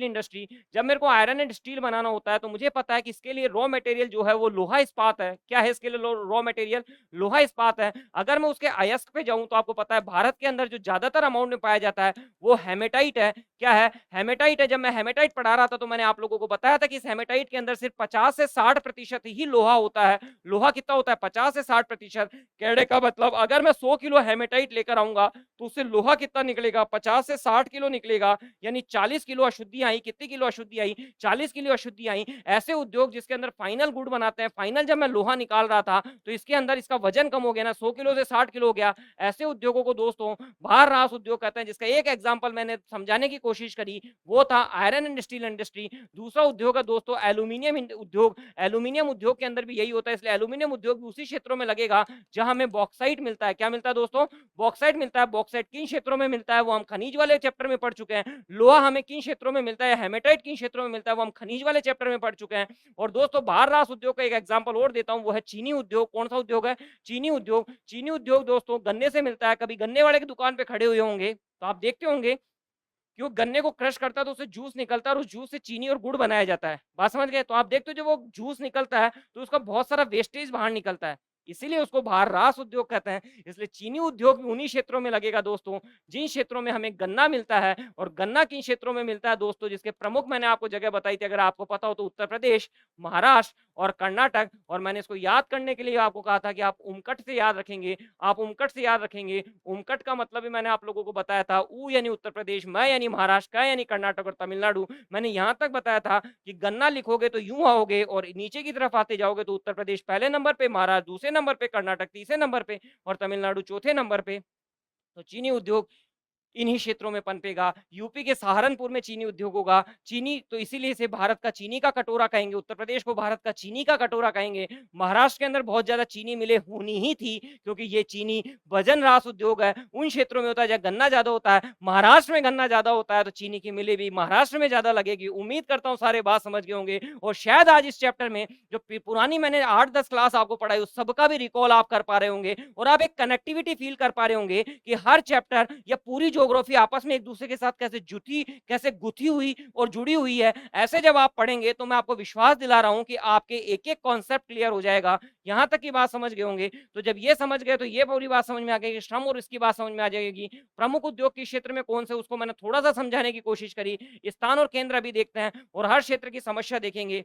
इंडस्ट्री। जब मेरे को आयरन एंड स्टील बनाना होता है तो मुझे पता है कि इसके लिए रॉ मटेरियल जो है वो लोहा इस्पात है। क्या है इसके लिए रॉ मटेरियल? लोहा इस्पात है। अगर मैं उसके अयस्क पे जाऊं तो आपको पता है भारत के अंदर जो ज्यादातर अमाउंट में पाया जाता है वो हेमेटाइट है। क्या है? हेमेटाइट है। जब मैं हेमेटाइट पढ़ा रहा था तो मैंने आप लोगों को बताया था कि इस हेमेटाइट के अंदर सिर्फ 50 से 60% ही लोहा होता है। लोहा कितना होता है? 50 से 60%। कहने का मतलब अगर मैं 100 किलो हेमेटाइट लेकर आऊंगा तो उससे लोहा कितना निकलेगा, 50 से 60 किलो निकलेगा, यानी 40 किलो अशुद्धि आई। कितनी किलो अशुद्धि आई, 40 किलो अशुद्धि आई। ऐसे उद्योग जिसके अंदर फाइनल गुड बनाते हैं, फाइनल जब मैं लोहा निकाल रहा था तो इसके अंदर इसका वजन कम हो गया ना, 100 किलो से 60 किलो हो गया। ऐसे उद्योगों को दोस्तों बाहर रास उद्योग कहते हैं, जिसका एक एग्जाम्पल मैंने समझाने की कोशिश करी, वो था आयरन एंड स्टील इंडस्ट्री। दूसरा उद्योग है दोस्तों एल्यूमिनियम उद्योग। एल्यूमिनियम उद्योग के अंदर भी यही होता है, इसलिए एल्यूमिनियम उद्योग भी उसी क्षेत्रों में लगेगा जहां हमें बॉक्साइट मिलता है। क्या मिलता है दोस्तों, बॉक्साइट मिलता है। बॉक्साइट किन क्षेत्रों में मिलता है वो हम खनिज वाले चैप्टर में पढ़ चुके हैं। लोहा हमें किन क्षेत्रों में मिलता है, हेमेटाइट किन क्षेत्रों में मिलता है, वो हम खनिज वाले चैप्टर में पढ़ चुके हैं। और दोस्तों बाहर रास उद्योग का एक एग्जाम्पल और देता हूं, वो है चीनी उद्योग। कौन सा उद्योग है, चीनी उद्योग। चीनी उद्योग दोस्तों गन्ने से मिलता है। कभी गन्ने वाले की दुकान पे खड़े हुए होंगे तो आप देखते होंगे कि वो गन्ने को क्रश करता है तो उससे जूस निकलता है और उस जूस से चीनी और गुड़ बनाया जाता है। बात समझ गए, तो आप देखते हो जब वो जूस निकलता है तो उसका बहुत सारा वेस्टेज बाहर निकलता है, इसीलिए उसको बाहर रास उद्योग कहते हैं। इसलिए चीनी उद्योग भी उन्हीं क्षेत्रों में लगेगा दोस्तों जिन क्षेत्रों में हमें गन्ना मिलता है। और गन्ना किन क्षेत्रों में मिलता है दोस्तों, जिसके प्रमुख मैंने आपको जगह बताई थी, अगर आपको पता हो तो उत्तर प्रदेश, महाराष्ट्र और कर्नाटक। और मैंने इसको याद करने के लिए आपको कहा था कि आप उमकट से याद रखेंगे, आप उमकट से याद रखेंगे। उमकट का मतलब भी मैंने आप लोगों को बताया था, ऊ यानी उत्तर प्रदेश, मैं यानी महाराष्ट्र, का यानी कर्नाटक और तमिलनाडु। मैंने यहाँ तक बताया था कि गन्ना लिखोगे तो यूं आओगे और नीचे की तरफ आते जाओगे तो उत्तर प्रदेश पहले नंबर पे, महाराष्ट्र दूसरे नंबर पे, कर्नाटक तीसरे नंबर पे और तमिलनाडु चौथे नंबर पे। तो चीनी उद्योग इन्हीं क्षेत्रों में पनपेगा। यूपी के सहारनपुर में चीनी उद्योग होगा। चीनी तो इसीलिए इसे भारत का चीनी का कटोरा कहेंगे, उत्तर प्रदेश को भारत का चीनी का कटोरा कहेंगे। महाराष्ट्र के अंदर बहुत ज्यादा चीनी मिले होनी ही थी, क्योंकि ये चीनी वजन रास उद्योग है। उन क्षेत्रों में होता है जहाँ गन्ना ज्यादा होता है। महाराष्ट्र में गन्ना ज्यादा होता है तो चीनी की मिले भी महाराष्ट्र में ज्यादा लगेगी। उम्मीद करता हूँ सारे बात समझ गए होंगे। और शायद आज इस चैप्टर में जो पुरानी मैंने 8-10 क्लास आपको पढ़ाई उस सबका भी रिकॉल आप कर पा रहे होंगे और आप एक कनेक्टिविटी फील कर पा रहे होंगे कि हर चैप्टर या पूरी ज्योग्राफी आपस में एक दूसरे के साथ कैसे जुटी, कैसे गुथी हुई और जुड़ी हुई है। ऐसे जब आप पढ़ेंगे तो मैं आपको विश्वास दिला रहा हूं कि आपके एक एक कॉन्सेप्ट क्लियर हो जाएगा। यहां तक की बात समझ गए होंगे। तो जब ये समझ गए तो ये पूरी बात समझ में आ गई, श्रम और इसकी बात समझ में आ जाएगी। प्रमुख उद्योग के क्षेत्र में कौन से, उसको मैंने थोड़ा सा समझाने की कोशिश करी। स्थान और केंद्र अभी देखते हैं और हर क्षेत्र की समस्या देखेंगे।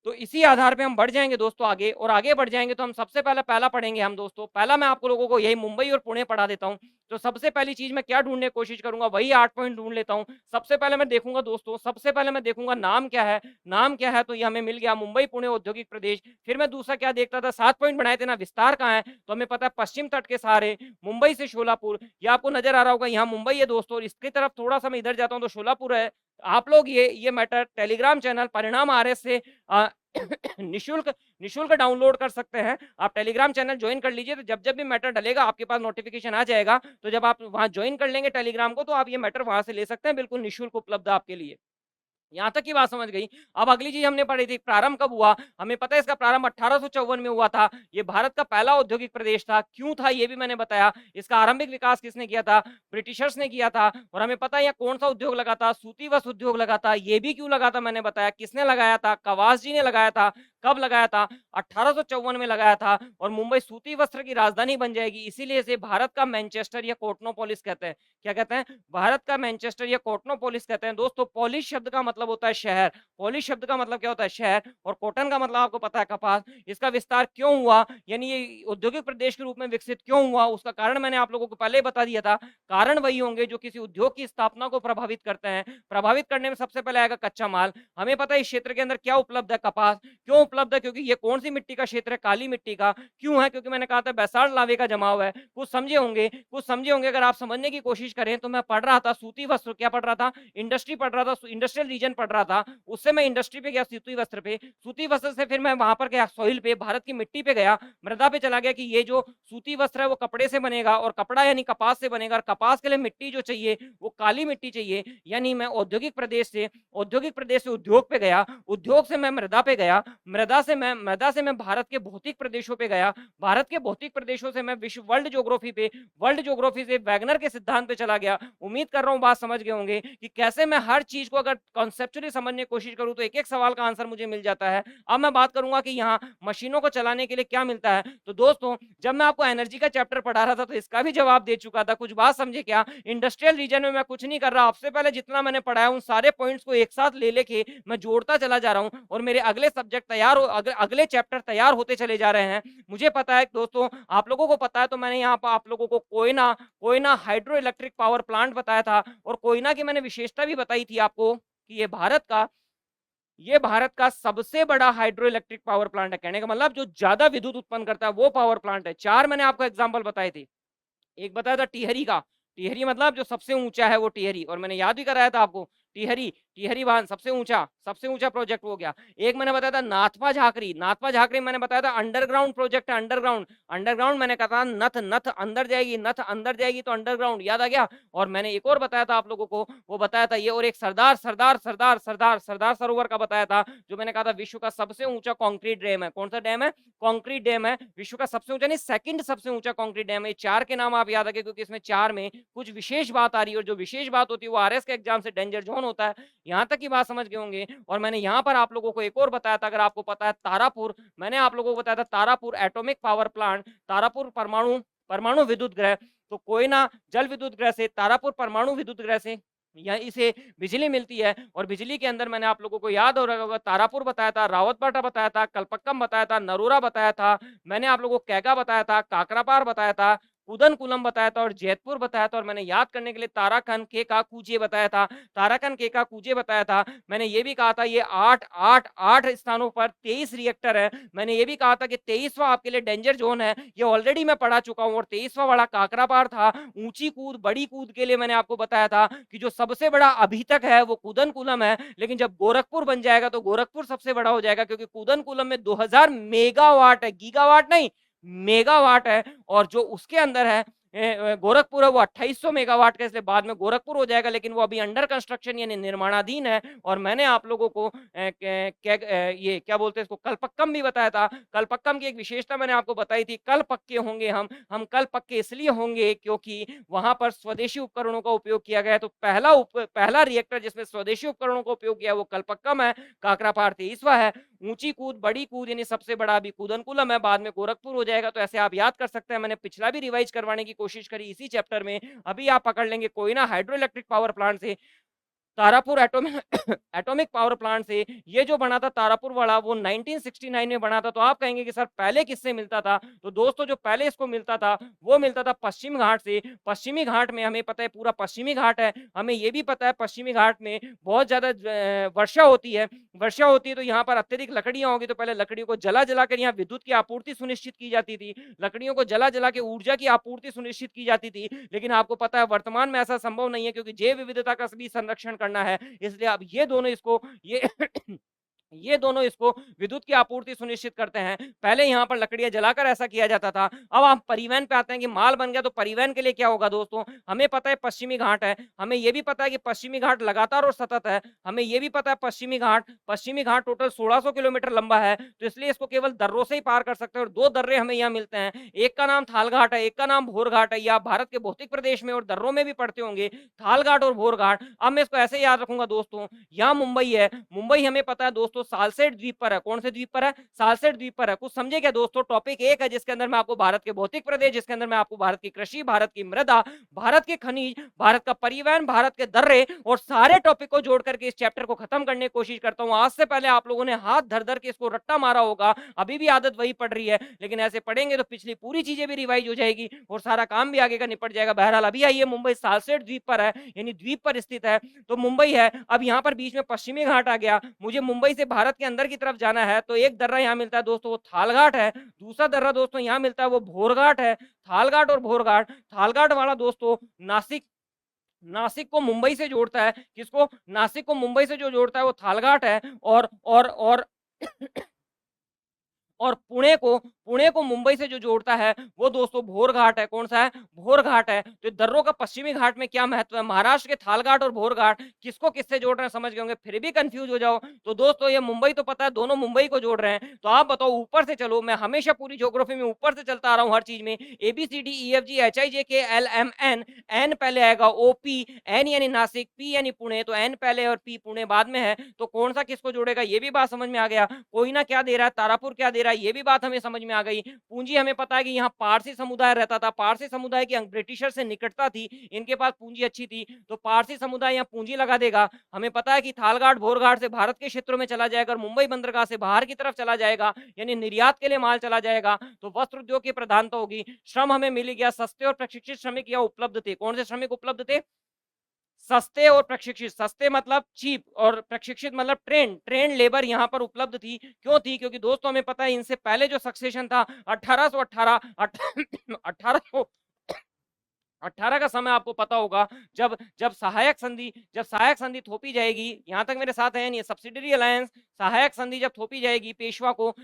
तो इसी आधार पे हम बढ़ जाएंगे दोस्तों आगे, और आगे बढ़ जाएंगे तो हम सबसे पहला पढ़ेंगे हम दोस्तों। पहला मैं आपको लोगों को यही मुंबई और पुणे पढ़ा देता हूं। तो सबसे पहली चीज मैं क्या ढूंढने की कोशिश करूंगा, वही 8 पॉइंट ढूंढ लेता हूं। सबसे पहले मैं देखूंगा दोस्तों, सबसे पहले मैं देखूंगा नाम क्या है। नाम क्या है, तो ये हमें मिल गया मुंबई पुणे औद्योगिक प्रदेश। फिर मैं दूसरा क्या देखता था, 7 पॉइंट बनाए थे ना, विस्तार कहाँ है, तो हमें पता है पश्चिम तट के सहारे मुंबई से शोलापुर। ये आपको नजर आ रहा होगा, यहाँ मुंबई है दोस्तों, और इसकी तरफ थोड़ा सा मैं इधर जाता हूँ तो शोलापुर है। आप लोग ये मैटर टेलीग्राम चैनल परिणाम RS से निशुल्क निशुल्क डाउनलोड कर सकते हैं। आप टेलीग्राम चैनल ज्वाइन कर लीजिए, तो जब जब भी मैटर डलेगा आपके पास नोटिफिकेशन आ जाएगा। तो जब आप वहां ज्वाइन कर लेंगे टेलीग्राम को, तो आप ये मैटर वहां से ले सकते हैं, बिल्कुल निशुल्क उपलब्ध आपके लिए। यहाँ तक की बात समझ गई। अब अगली चीज हमने पढ़ी थी, प्रारंभ कब हुआ। हमें पता है इसका प्रारंभ 1854 में हुआ था। ये भारत का पहला औद्योगिक प्रदेश था। क्यों था ये भी मैंने बताया। इसका आरंभिक विकास किसने किया था, ब्रिटिशर्स ने किया था। और हमें पता है यहाँ कौन सा उद्योग लगा था, सूती वस्त्र उद्योग लगा था। ये भी क्यों लगा था मैंने बताया, किसने लगाया था, कवास जी ने लगाया था। कब लगाया था, 1854 में लगाया था। और मुंबई सूती वस्त्र की राजधानी बन जाएगी, इसीलिए इसे भारत का मैनचेस्टर या कोटनोपोलिस कहते हैं। क्या कहते हैं, भारत का मैनचेस्टर या कोटनोपोलिस कहते हैं। दोस्तों पोलिश शब्द का मतलब होता है शहर। पोलिश शब्द का मतलब क्या होता है, शहर। और कॉटन का मतलब आपको पता है कपास। इसका विस्तार क्यों हुआ, यानी ये औद्योगिक प्रदेश के रूप में विकसित क्यों हुआ, उसका कारण मैंने आप लोगों को पहले बता दिया था। कारण वही होंगे जो किसी उद्योग की स्थापना को प्रभावित करते हैं। प्रभावित करने में सबसे पहले आएगा कच्चा माल। हमें पता है इस क्षेत्र के अंदर क्या उपलब्ध है, कपास। क्यों उपलब्ध है, क्योंकि ये कौन सी मिट्टी का क्षेत्र है, काली मिट्टी का। क्यों है, क्योंकि मैंने कहा था बैसाल्ट लावे का जमाव है। कुछ समझे होंगे, कुछ समझे होंगे। अगर आप समझने की कोशिश करें तो मैं पढ़ रहा था सूती वस्त्र, क्या पढ़ रहा था, इंडस्ट्री पढ़ रहा था, इंडस्ट्रियल रीजन पढ़ रहा था। उससे मैं इंडस्ट्री पे गया, सूती वस्त्र पे। सूती वस्त्र से फिर मैं वहां पर गया सॉइल पे, भारत की मिट्टी पे गया, मृदा पे चला गया कि ये जो सूती वस्त्र है वो कपड़े से बनेगा, और कपड़ा यानी कपास से बनेगा। और कपास के लिए मिट्टी जो चाहिए वो काली मिट्टी चाहिए। यानी मैं औद्योगिक प्रदेश से उद्योग पे गया, उद्योग से मैं मृदा पे गया, मृदा से मैं भारत के भौतिक प्रदेशों पे गया, भारत के भौतिक प्रदेशों से मैं विश्व वर्ल्ड ज्योग्राफी से वैगनर के सिद्धांत पे चला गया। उम्मीद कर रहा हूं बात समझ गए होंगे कि कैसे मैं हर चीज को अगर कॉन्सेप्चुअली समझने की कोशिश करूं तो एक एक सवाल का आंसर मुझे मिल जाता है। अब मैं बात करूंगा कि यहाँ मशीनों को चलाने के लिए क्या मिलता है। तो दोस्तों जब मैं आपको एनर्जी का चैप्टर पढ़ा रहा था तो इसका भी जवाब दे चुका था। कुछ बात समझे क्या, इंडस्ट्रियल रीजन में मैं कुछ नहीं कर रहा, आपसे पहले जितना मैंने पढ़ाया उन सारे पॉइंट्स को एक साथ ले लेके मैं जोड़ता चला जा रहा हूं और मेरे अगले सब्जेक्ट तैयार अगले चैप्टर तैयार होते चले जा रहे हैं। मुझे पता है दोस्तों, आप लोगों को पता है, तो मैंने यहाँ पर आप लोगों को Koyna Koyna hydro electric power plant बताया था, और कोयना की मैंने विशेषता भी बताई थी आपको कि ये भारत का सबसे बड़ा हाइड्रो इलेक्ट्रिक पावर प्लांट है। कहने का मतलब जो ज्यादा विद्युत उत्पन्न करता है वो पावर प्लांट है। 4 मैंने आपको एग्जांपल बताए थे। एक बताया था टिहरी का, टिहरी मतलब जो सबसे ऊंचा है वो टिहरी, और मैंने याद भी कराया था आपको, टिहरी टिहरी बांध सबसे ऊंचा प्रोजेक्ट हो गया। एक मैंने बताया था नाथपा झाकरी, नाथपा झाकरी मैंने बताया था अंडरग्राउंड प्रोजेक्ट है, अंडरग्राउंड अंडरग्राउंड मैंने कहा था नथ नथ अंदर जाएगी, नथ अंदर जाएगी तो अंडरग्राउंड, याद आ गया। और मैंने एक और बताया था आप लोगों को, वो बताया था ये, और एक सरदार सरोवर का बताया था, जो मैंने कहा था विश्व का सबसे ऊंचा कॉन्क्रीट डैम है। कौन सा डैम है? कॉन्क्रीट डैम है, विश्व का सबसे ऊंचा नहीं, सेकंड सबसे ऊंचा कॉन्क्रीट डैम है। 4 के नाम आप याद रखें, क्योंकि इसमें 4 में कुछ विशेष बात आ रही है, और जो विशेष बात होती है वो आरएस के एग्जाम से डेंजर जोन होता है। यहाँ तक की बात समझ गए होंगे। और मैंने यहाँ पर आप लोगों को एक और बताया था, अगर आपको पता है तारापुर, मैंने आप लोगों को बताया था Tarapur atomic power plant, Tarapur परमाणु परमाणु विद्युत ग्रह। तो कोयना जल विद्युत ग्रह से, तारापुर परमाणु विद्युत ग्रह से यहीं से बिजली मिलती है। और बिजली के अंदर मैंने आप लोगों को याद हो रहा होगा, तारापुर बताया था, रावतबाटा बताया था, कलपक्कम बताया था, नरोरा बताया था, मैंने आप लोगों को कैगा बताया था, काकरापार बताया था, कुदनकुलम बताया था, और जैतपुर बताया था। और मैंने याद करने के लिए ताराखंड के का कूजे बताया था, ताराखंड के का कूजे बताया था। मैंने ये भी कहा था ये 8 स्थानों पर 23 रिएक्टर है। मैंने ये भी कहा था कि 23वां आपके लिए डेंजर जोन है, ये ऑलरेडी मैं पढ़ा चुका हूँ। और 23वां वाला काकरापार था, ऊंची कूद बड़ी कूद के लिए मैंने आपको बताया था कि जो सबसे बड़ा अभी तक है वो कुदनकुलम है, लेकिन जब गोरखपुर बन जाएगा तो गोरखपुर सबसे बड़ा हो जाएगा, क्योंकि कुदनकुलम में 2000 मेगावाट है, गीगावाट नहीं मेगावाट है। और जो उसके अंदर है गोरखपुर है, वो 2800 मेगावाट का, इसलिए बाद में गोरखपुर हो जाएगा, लेकिन वो अभी अंडर कंस्ट्रक्शन यानी निर्माणाधीन है। और मैंने आप लोगों को ये क्या बोलते हैं इसको, कलपक्कम भी बताया था। कलपक्कम की एक विशेषता मैंने आपको बताई थी, कल पक्के होंगे हम कल पक्के इसलिए होंगे क्योंकि वहां पर स्वदेशी उपकरणों का उपयोग किया गया है। तो पहला रिएक्टर जिसमें स्वदेशी उपकरणों का उपयोग किया है वो कलपक्कम है, काकरापार 23वां है। ऊंची कूद बड़ी कूद यानी सबसे बड़ा अभी कुदनकुलम है, बाद में गोरखपुर हो जाएगा। तो ऐसे आप याद कर सकते हैं, मैंने पिछला भी रिवाइज करवाने की कोशिश करी इसी चैप्टर में। अभी आप पकड़ लेंगे Koyna hydro electric power plant से, Tarapur atomic atomic power plant से। ये जो बना था तारापुर वाला वो 1969 में बना था। तो आप कहेंगे कि सर पहले किससे मिलता था? तो दोस्तों जो पहले इसको मिलता था वो मिलता था पश्चिम घाट से। पश्चिमी घाट में हमें पता है पूरा पश्चिमी घाट है, हमें ये भी पता है पश्चिमी घाट में बहुत ज्यादा वर्षा होती है। वर्षा होती है तो यहाँ पर अत्यधिक लकड़ियां होगी, तो पहले लकड़ियों को जला जला कर यहाँ विद्युत की आपूर्ति सुनिश्चित की जाती थी, लकड़ियों को जला जला के ऊर्जा की आपूर्ति सुनिश्चित की जाती थी। लेकिन आपको पता है वर्तमान में ऐसा संभव नहीं है, क्योंकि जैव विविधता का भी संरक्षण करना है, इसलिए अब ये दोनों इसको विद्युत की आपूर्ति सुनिश्चित करते हैं। पहले यहाँ पर लकड़ियां जलाकर ऐसा किया जाता था। अब आप परिवहन पे आते हैं कि माल बन गया, तो परिवहन के लिए क्या होगा दोस्तों? हमें पता है पश्चिमी घाट है, हमें ये भी पता है कि पश्चिमी घाट लगातार और सतत है, हमें ये भी पता है पश्चिमी घाट टोटल 1600 किलोमीटर लंबा है, तो इसलिए इसको केवल दर्रों से ही पार कर सकते हैं। और 2 दर्रे हमें यहाँ मिलते हैं, एक का नाम थाल घाट है, एक का नाम भोर घाट है। ये आप भारत के भौतिक प्रदेश में और दर्रों में भी पढ़ते होंगे, थाल घाट और भोर घाट। अब मैं इसको ऐसे याद रखूंगा दोस्तों, यहाँ मुंबई है, मुंबई हमें पता है दोस्तों सालसेट द्वीप पर है। कौन से द्वीप पर है? सालसेट द्वीप पर है। कुछ समझे क्या दोस्तों? टॉपिक 1 है जिसके अंदर मैं आपको भारत के भौतिक प्रदेश, जिसके अंदर मैं आपको भारत की कृषि, भारत की मृदा, भारत के खनिज, भारत का परिवहन, भारत के दर्रे और सारे टॉपिक को जोड़ करके इस चैप्टर को खत्म करने की कोशिश करता हूं। आज से पहले आप लोगों ने हाथ धर धर के इसको रट्टा मारा होगा, अभी भी आदत वही पड़ रही है, लेकिन ऐसे पढ़ेंगे तो पिछली पूरी चीजें भी रिवाइज हो जाएगी और सारा काम भी आगे का निपट जाएगा। बहरहाल अभी आइए, मुंबई सालसेट द्वीप पर है, यानी द्वीप पर स्थित है, तो मुंबई है। अब यहाँ पर बीच में पश्चिमी घाट आ गया, मुझे मुंबई से भारत के अंदर की तरफ जाना है, तो एक दर्रा यहाँ मिलता है दोस्तों, वो थालघाट है। दूसरा दर्रा दोस्तों यहाँ मिलता है, वो भोरघाट है। थालघाट और भोरघाट, थालघाट वाला दोस्तों नासिक नासिक को मुंबई से जोड़ता है। किसको? नासिक को मुंबई से जो जोड़ता है वो थालघाट है। और और पुणे को मुंबई से जो जोड़ता है वो दोस्तों भोर घाट है। कौन सा है? भोर घाट है। तो दर्रों का पश्चिमी घाट में क्या महत्व है? महाराष्ट्र के थालघाट और भोर घाट किसको किससे जोड़ रहे हैं समझ गए होंगे, फिर भी कंफ्यूज हो जाओ तो दोस्तों ये मुंबई तो पता है, दोनों मुंबई को जोड़ रहे हैं। तो आप बताओ ऊपर से चलो, मैं हमेशा पूरी ज्योग्राफी में ऊपर से चलता आ रहा हूँ हर चीज में। ABCDEFGHIJKLMN, एन पहले आएगा, OP, एन यानी नासिक, P यानी पुणे, तो एन पहले और P पुणे बाद में है। तो कौन सा किसको जोड़ेगा ये भी बात समझ में आ गया। कोयना क्या दे रहा है, तारापुर क्या दे रहा रहा है, ये भी बात हमें समझ में आ गई। पूंजी हमें पता है कि यहाँ पारसी समुदाय रहता था, पारसी समुदाय की ब्रिटिशर से निकटता थी, इनके पास पूंजी अच्छी थी, तो पारसी समुदाय यहाँ पूंजी लगा देगा। हमें पता है कि थालघाट भोरघाट से भारत के क्षेत्रों में चला जाएगा और मुंबई बंदरगाह से बाहर की तरफ चला जाएगा, यानी निर्यात के लिए माल चला जाएगा, तो वस्त्र उद्योग की प्रधानता होगी। श्रम हमें मिल गया, सस्ते और प्रशिक्षित श्रमिक यहाँ उपलब्ध थे। कौन से श्रमिक उपलब्ध थे? सस्ते और प्रशिक्षित। सस्ते मतलब चीप और प्रशिक्षित मतलब ट्रेन लेबर यहाँ पर उपलब्ध थी। क्यों थी? क्योंकि दोस्तों हमें पता है इनसे पहले जो सक्सेशन था 1818 1800 18 का समय आपको पता होगा, जब जब सहायक संधि थोपी जाएगी, यहां तक मेरे साथ है नहीं, सब्सिडरी अलायंस सहायक संधि जब थोपी जाएगी, पेशवा को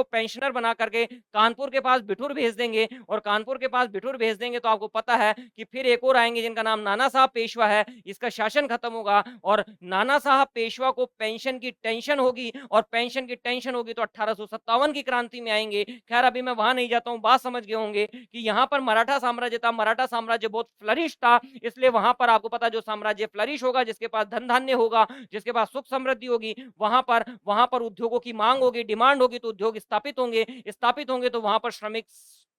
पेंशनर बना करके कानपुर के पास बिठूर भेज देंगे, और कानपुर के पास बिठूर भेज देंगे तो आपको पता है कि फिर एक और आएंगे जिनका नाम नाना साहब पेशवा है, इसका शासन खत्म होगा और नाना साहब पेशवा को पेंशन की टेंशन होगी, और पेंशन की टेंशन होगी तो 1857 की क्रांति में आएंगे। खैर अभी मैं वहां नहीं जाता हूं, बात समझ गए होंगे कि यहाँ पर मराठा साम्राज्य था, मराठा साम्राज्य बहुत फ्लरिश था, इसलिए वहां पर आपको पता जो साम्राज्य फ्लरिश होगा, जिसके पास धन धान्य होगा, जिसके पास सुख समृद्धि होगी, वहां पर उद्योगों की मांग होगी, डिमांड होगी, तो उद्योग स्थापित होंगे तो वहां पर श्रमिक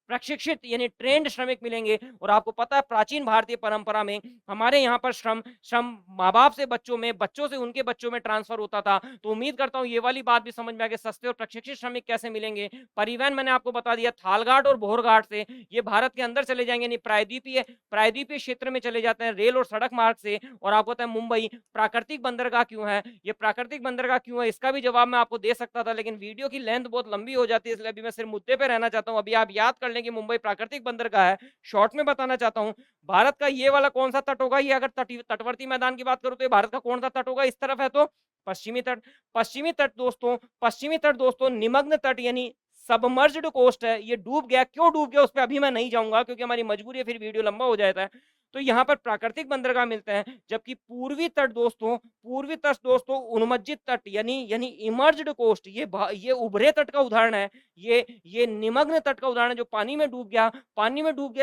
प्रशिक्षित यानी ट्रेंड श्रमिक मिलेंगे। और आपको पता है प्राचीन भारतीय परंपरा में हमारे यहाँ पर श्रम श्रम माँ बाप से बच्चों में, बच्चों से उनके बच्चों में ट्रांसफर होता था। तो उम्मीद करता हूँ ये वाली बात भी समझ में आ गई, सस्ते और प्रशिक्षित श्रमिक कैसे मिलेंगे। परिवहन मैंने आपको बता दिया, थालघाट और भोरघाट से ये भारत के अंदर चले जाएंगे, यानी प्रायद्वीपीय क्षेत्र में चले जाते हैं रेल और सड़क मार्ग से। और आपको पता है मुंबई प्राकृतिक बंदरगाह क्यों है, ये प्राकृतिक बंदरगाह क्यों है, इसका भी जवाब मैं आपको दे सकता था, लेकिन वीडियो की लेंथ बहुत लंबी हो जाती है, इसलिए अभी मैं सिर्फ मुद्दे पे रहना चाहता हूँ। अभी आप याद कर लें कि मुंबई प्राकृतिक बंदरगाह है। शॉर्ट में बताना चाहता हूँ, भारत का ये वाला कौन सा तट होगा, ये अगर तटवर्ती मैदान की बात करूं तो ये भारत का कौन सा तट होगा, इस तरफ है तो पश्चिमी तट। पश्चिमी तट दोस्तों निमग्न तट यानी सबमर्ज्ड कोस्ट है, ये डूब गया। क्यों डूब गया उस पर अभी मैं नहीं जाऊंगा क्योंकि हमारी मजबूरी है, फिर वीडियो लंबा हो जाता है। तो यहाँ पर प्राकृतिक बंदरगाह मिलते हैं, जबकि पूर्वी तट दोस्तों उन्मज्जित तट यानी इमर्ज्ड कोस्ट, ये उभरे तट का उदाहरण है, ये निमग्न तट का उदाहरण है जो पानी में डूब गया,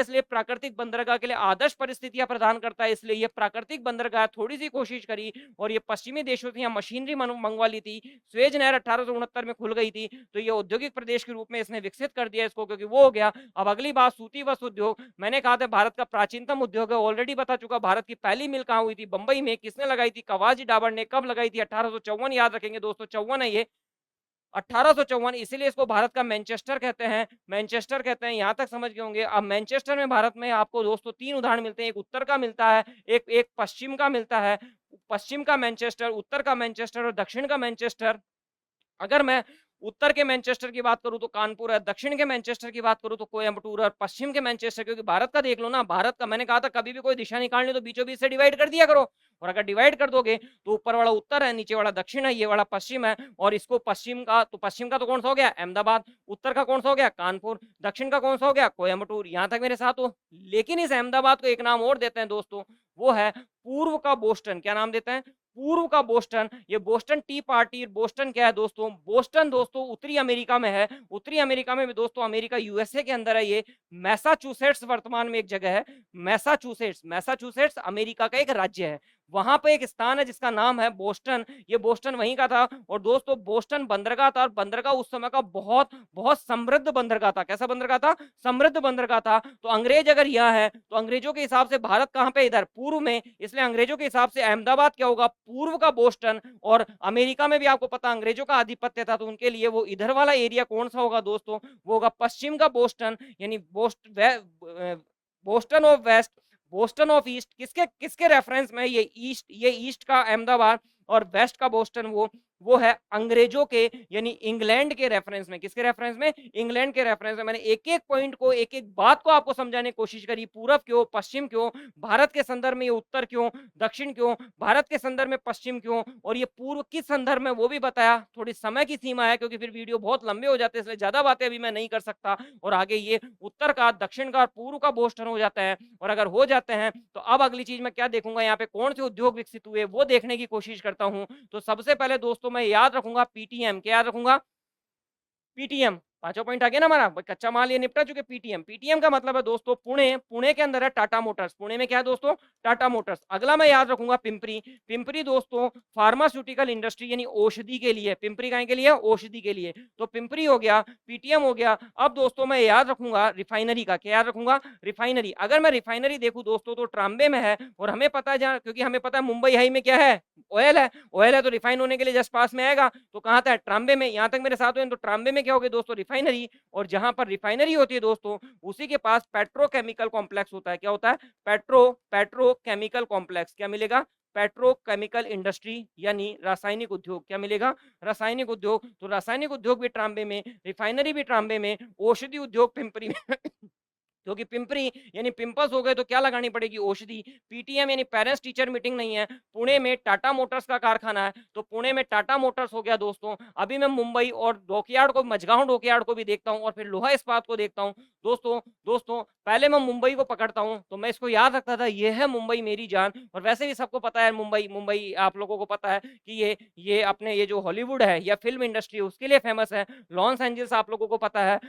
इसलिए प्राकृतिक बंदरगाह के लिए आदर्श परिस्थितियां प्रदान करता है, इसलिए ये प्राकृतिक बंदरगाह थोड़ी सी कोशिश करी और ये पश्चिमी देशों से यहाँ मशीनरी मंगवा ली थी। स्वेज नहर 1869 में खुल गई थी, तो ये औद्योगिक प्रदेश के रूप में इसने विकसित कर दिया इसको, क्योंकि वो हो गया। अब अगली बात सूती वस्त्र उद्योग, मैंने कहा था भारत का प्राचीनतम उद्योग है, ऑलरेडी बता चुका। भारत की पहली मिल कहाँ हुई थी? बंबई में। किसने लगाई थी? कवाजी डाबर ने। कब लगाई थी? 1854, याद रखेंगे दोस्तों, 54 है ये, 1854, इसीलिए इसको भारत का मैनचेस्टर कहते हैं। यहाँ तक समझ गए होंगे। अब मैनचेस्टर में भारत में आपको दोस्तों 3 उदाहरण मिलते हैं, एक उत्तर का मिलता है, एक पश्चिम का मिलता है। पश्चिम का मैनचेस्टर, उत्तर का मैनचेस्टर और दक्षिण का मैनचेस्टर। अगर मैं उत्तर के मैनचेस्टर की बात करूं तो कानपुर है, दक्षिण के मैनचेस्टर की बात करूं तो कोयम्बटूर है, और पश्चिम के मैनचेस्टर, क्योंकि भारत का देख लो ना, भारत का मैंने कहा था कभी भी कोई दिशा निकालनी तो बीचों बीच से डिवाइड कर दिया करो, और अगर डिवाइड कर दोगे तो ऊपर वाला उत्तर है, नीचे वाला दक्षिण है, ये वाला पश्चिम है। और इसको पश्चिम का तो कौन सा हो गया? अहमदाबाद। उत्तर का कौन सा हो गया? कानपुर। दक्षिण का कौन सा हो गया? कोयम्बटूर। यहां तक मेरे साथ हो। लेकिन इस अहमदाबाद को एक नाम और देते हैं दोस्तों, वो है पूर्व का बोस्टन। क्या नाम देते हैं? पूर्व का बोस्टन। ये बोस्टन टी पार्टी, बोस्टन क्या है दोस्तों? बोस्टन दोस्तों उत्तरी अमेरिका में है। उत्तरी अमेरिका में दोस्तों, अमेरिका यूएसए के अंदर है ये। मैसाचुसेट्स वर्तमान में एक जगह है, मैसाचुसेट्स अमेरिका का एक राज्य है। वहां पे एक स्थान है जिसका नाम है बोस्टन। ये बोस्टन वहीं का था। और दोस्तों बोस्टन बंदरगाह था, और बंदरगाह उस समय का बहुत बहुत समृद्ध बंदरगाह था। कैसा बंदरगाह था? समृद्ध बंदरगाह था। तो अंग्रेज अगर यहाँ है तो अंग्रेजों के हिसाब से भारत कहाँ पे? इधर पूर्व में। इसलिए अंग्रेजों के हिसाब से अहमदाबाद क्या होगा? पूर्व का बोस्टन। और अमेरिका में भी आपको पता अंग्रेजों का आधिपत्य था, तो उनके लिए वो इधर वाला एरिया कौन सा होगा दोस्तों? वो होगा पश्चिम का बोस्टन, यानी Boston of west, Boston of east. किसके किसके रेफरेंस में? ये ईस्ट का अहमदाबाद, और वेस्ट का बोस्टन वो है अंग्रेजों के यानी इंग्लैंड के रेफरेंस में। किसके रेफरेंस में? इंग्लैंड के रेफरेंस में। मैंने एक एक पॉइंट को, एक एक बात को आपको समझाने की कोशिश करी। पूरब क्यों, पश्चिम क्यों, भारत के संदर्भ में ये उत्तर क्यों, दक्षिण क्यों, भारत के संदर्भ में पश्चिम क्यों, और ये पूर्व किस संदर्भ में वो भी बताया। थोड़ी समय की सीमा है क्योंकि फिर वीडियो बहुत लंबे हो जाते हैं, इसलिए ज्यादा बातें अभी मैं नहीं कर सकता। और आगे ये उत्तर का, दक्षिण का और पूर्व का बोस्टन हो जाता है। और अगर हो जाते हैं तो अब अगली चीज मैं क्या देखूंगा, यहाँ पे कौन से उद्योग विकसित हुए वो देखने की कोशिश करता हूँ। तो सबसे पहले दोस्तों मैं याद रखूंगा पीटीएम। क्या याद रखूंगा? पीटीएम। पांचवा पॉइंट आ गया ना हमारा, कच्चा माल ये निपटा चुके। पीटीएम, पीटीएम का मतलब है दोस्तों पुणे, पुणे के अंदर है टाटा मोटर्स, पुणे में क्या है दोस्तों, टाटा मोटर्स। अगला मैं याद रखूंगा पिंपरी, पिंपरी दोस्तों फार्मास्यूटिकल इंडस्ट्री यानी औषधि के लिए, पिंपरी कहीं के लिए, औषधि के लिए, तो पिंपरी हो गया, पीटीएम हो गया। अब दोस्तों मैं याद रखूंगा रिफाइनरी का, क्या याद रखूंगा, रिफाइनरी। अगर मैं रिफाइनरी देखूं दोस्तों तो ट्रांबे में है, और हमें पता है जहाँ, क्योंकि हमें पता है मुंबई हाई में क्या है, ऑयल है, ऑयल है तो रिफाइन होने के लिए जस्ट पास में आएगा, तो कहाँ था, ट्रांबे में। यहाँ तक मेरे साथ हुए, तो ट्रांबे में क्या हो गया दोस्तों, रिफाइनरी। और जहां पर रिफाइनरी होती है दोस्तों उसी के पास पेट्रोकेमिकल कॉम्प्लेक्स होता है, क्या होता है, पेट्रोकेमिकल कॉम्प्लेक्स, क्या मिलेगा, पेट्रोकेमिकल इंडस्ट्री यानी रासायनिक उद्योग, क्या मिलेगा, रासायनिक उद्योग। तो रासायनिक उद्योग भी ट्रांबे में, रिफाइनरी भी ट्रांबे में, औषधि उद्योग पिंपरी में क्योंकि पिंपरी यानी पिंपल्स हो गए तो क्या लगानी पड़ेगी, औषधि। पीटीएम यानी पेरेंट्स टीचर मीटिंग नहीं है, पुणे में टाटा मोटर्स का कारखाना है, तो पुणे में टाटा मोटर्स हो गया दोस्तों। अभी मैं मुंबई और डॉकयार्ड को, मझगांव डॉकयार्ड को भी देखता हूँ, और फिर लोहा इस्पात को देखता हूँ दोस्तों। दोस्तों पहले मैं मुंबई को पकड़ता हूँ, तो मैं इसको याद रखता था, ये है मुंबई मेरी जान। और वैसे भी सबको पता है मुंबई, मुंबई आप लोगों को पता है कि ये अपने ये जो हॉलीवुड है या फिल्म इंडस्ट्री है उसके लिए फेमस है। लॉस एंजल्स आप लोगों को पता है,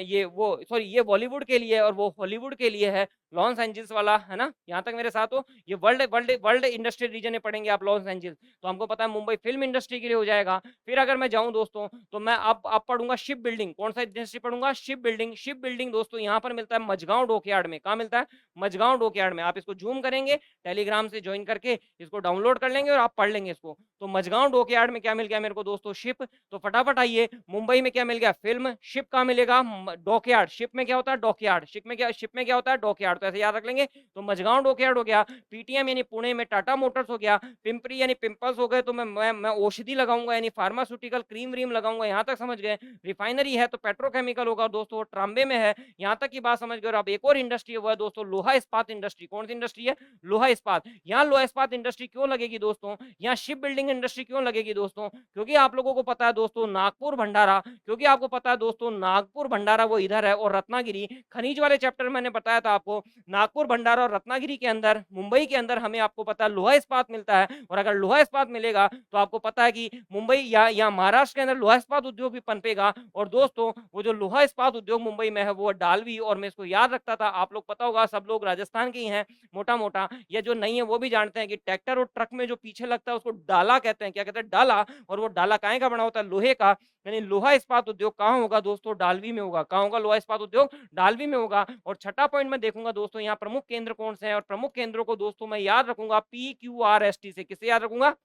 ये वो सॉरी ये बॉलीवुड के लिए और वो हॉलीवुड के लिए है, लॉस एंजल्स वाला, है ना, यहाँ तक मेरे साथ हो। ये world world world industrial region में पढ़ेंगे आप लॉस एंजल्स, तो हमको पता है मुंबई फिल्म इंडस्ट्री के लिए हो जाएगा। फिर अगर मैं जाऊं दोस्तों तो मैं अब पढ़ूंगा शिप बिल्डिंग, कौन सा इंडस्ट्री पढ़ूंगा, शिप बिल्डिंग। शिप बिल्डिंग दोस्तों यहाँ पर मिलता है मझगांव डॉकयार्ड में, कहाँ मिलता है, मझगांव डॉकयार्ड में। आप इसको जूम करेंगे टेलीग्राम से ज्वाइन करके, इसको डाउनलोड कर लेंगे और आप पढ़ लेंगे इसको। तो मझगांव डॉकयार्ड में क्या मिल गया मेरे को दोस्तों, शिप। तो फटाफट आइए, मुंबई में क्या मिल गया, फिल्म। शिप कहाँ मिलेगा, डॉकयार्ड। शिप में क्या होता है, डॉकयार्ड। शिप में क्या होता है, डॉकयार्ड। तो ऐसे याद रख लेंगे। तो मझगांव डॉकयार्ड हो गया, पीटीएम यानी पुणे में टाटा मोटर्स हो गया, पिंपरी यानी पिंपल्स हो गए, तो मैं औषधि लगाऊंगा यानी फार्मास्यूटिकल क्रीम व्रीम लगाऊंगा, यहाँ तक समझ गए। रिफाइनरी है तो पेट्रोकेमिकल होगा दोस्तों, ट्रांबे में है, यहाँ तक की बात समझ गए। और अब एक और इंडस्ट्री है, वो है दोस्तों लोहा इस्पात इंडस्ट्री। कौन सी इंडस्ट्री है, लोहा इस्पात। यहाँ लोहा इस्पात इंडस्ट्री क्यों लगेगी दोस्तों, यहाँ शिप बिल्डिंग इंडस्ट्री क्यों लगेगी दोस्तों, क्योंकि आप लोगों को पता है दोस्तों नागपुर भंडारा, क्योंकि आपको पता है दोस्तों नागपुर भंडारा वो इधर है, और रत्नागिरी, खनिज वाले चैप्टर मैंने बताया था आपको, नागपुर भंडारा और रत्नागिरी के अंदर, मुंबई के अंदर हमें आपको पता है लोहा इस्पात मिलता है। और अगर लोहा इस्पात मिलेगा तो आपको पता है कि मुंबई या महाराष्ट्र के अंदर लोहा इस्पात उद्योग भी पनपेगा। और दोस्तों वो जो लोहा इस्पात उद्योग मुंबई में है वो डालवी, और मैं इसको याद रखता था, आप लोग पता होगा, सब लोग राजस्थान के ही हैं मोटा मोटा, या जो नहीं है वो भी जानते हैं कि ट्रैक्टर और ट्रक में जो पीछे लगता है उसको डाला कहते हैं, क्या कहते हैं, डाला। और वो डाला काहे का बना होता है, लोहे का। यानी लोहा इस्पात उद्योग कहाँ होगा दोस्तों, डालवी में होगा। कहाँ होगा लोहा इस्पात उद्योग, डालवी में होगा। और छठा पॉइंट में देखूंगा दोस्तों यहाँ प्रमुख केंद्र कौन से हैं, और प्रमुख केंद्रों को दोस्तों मैं याद रखूंगा PQRST से। किसे याद रखूंगा,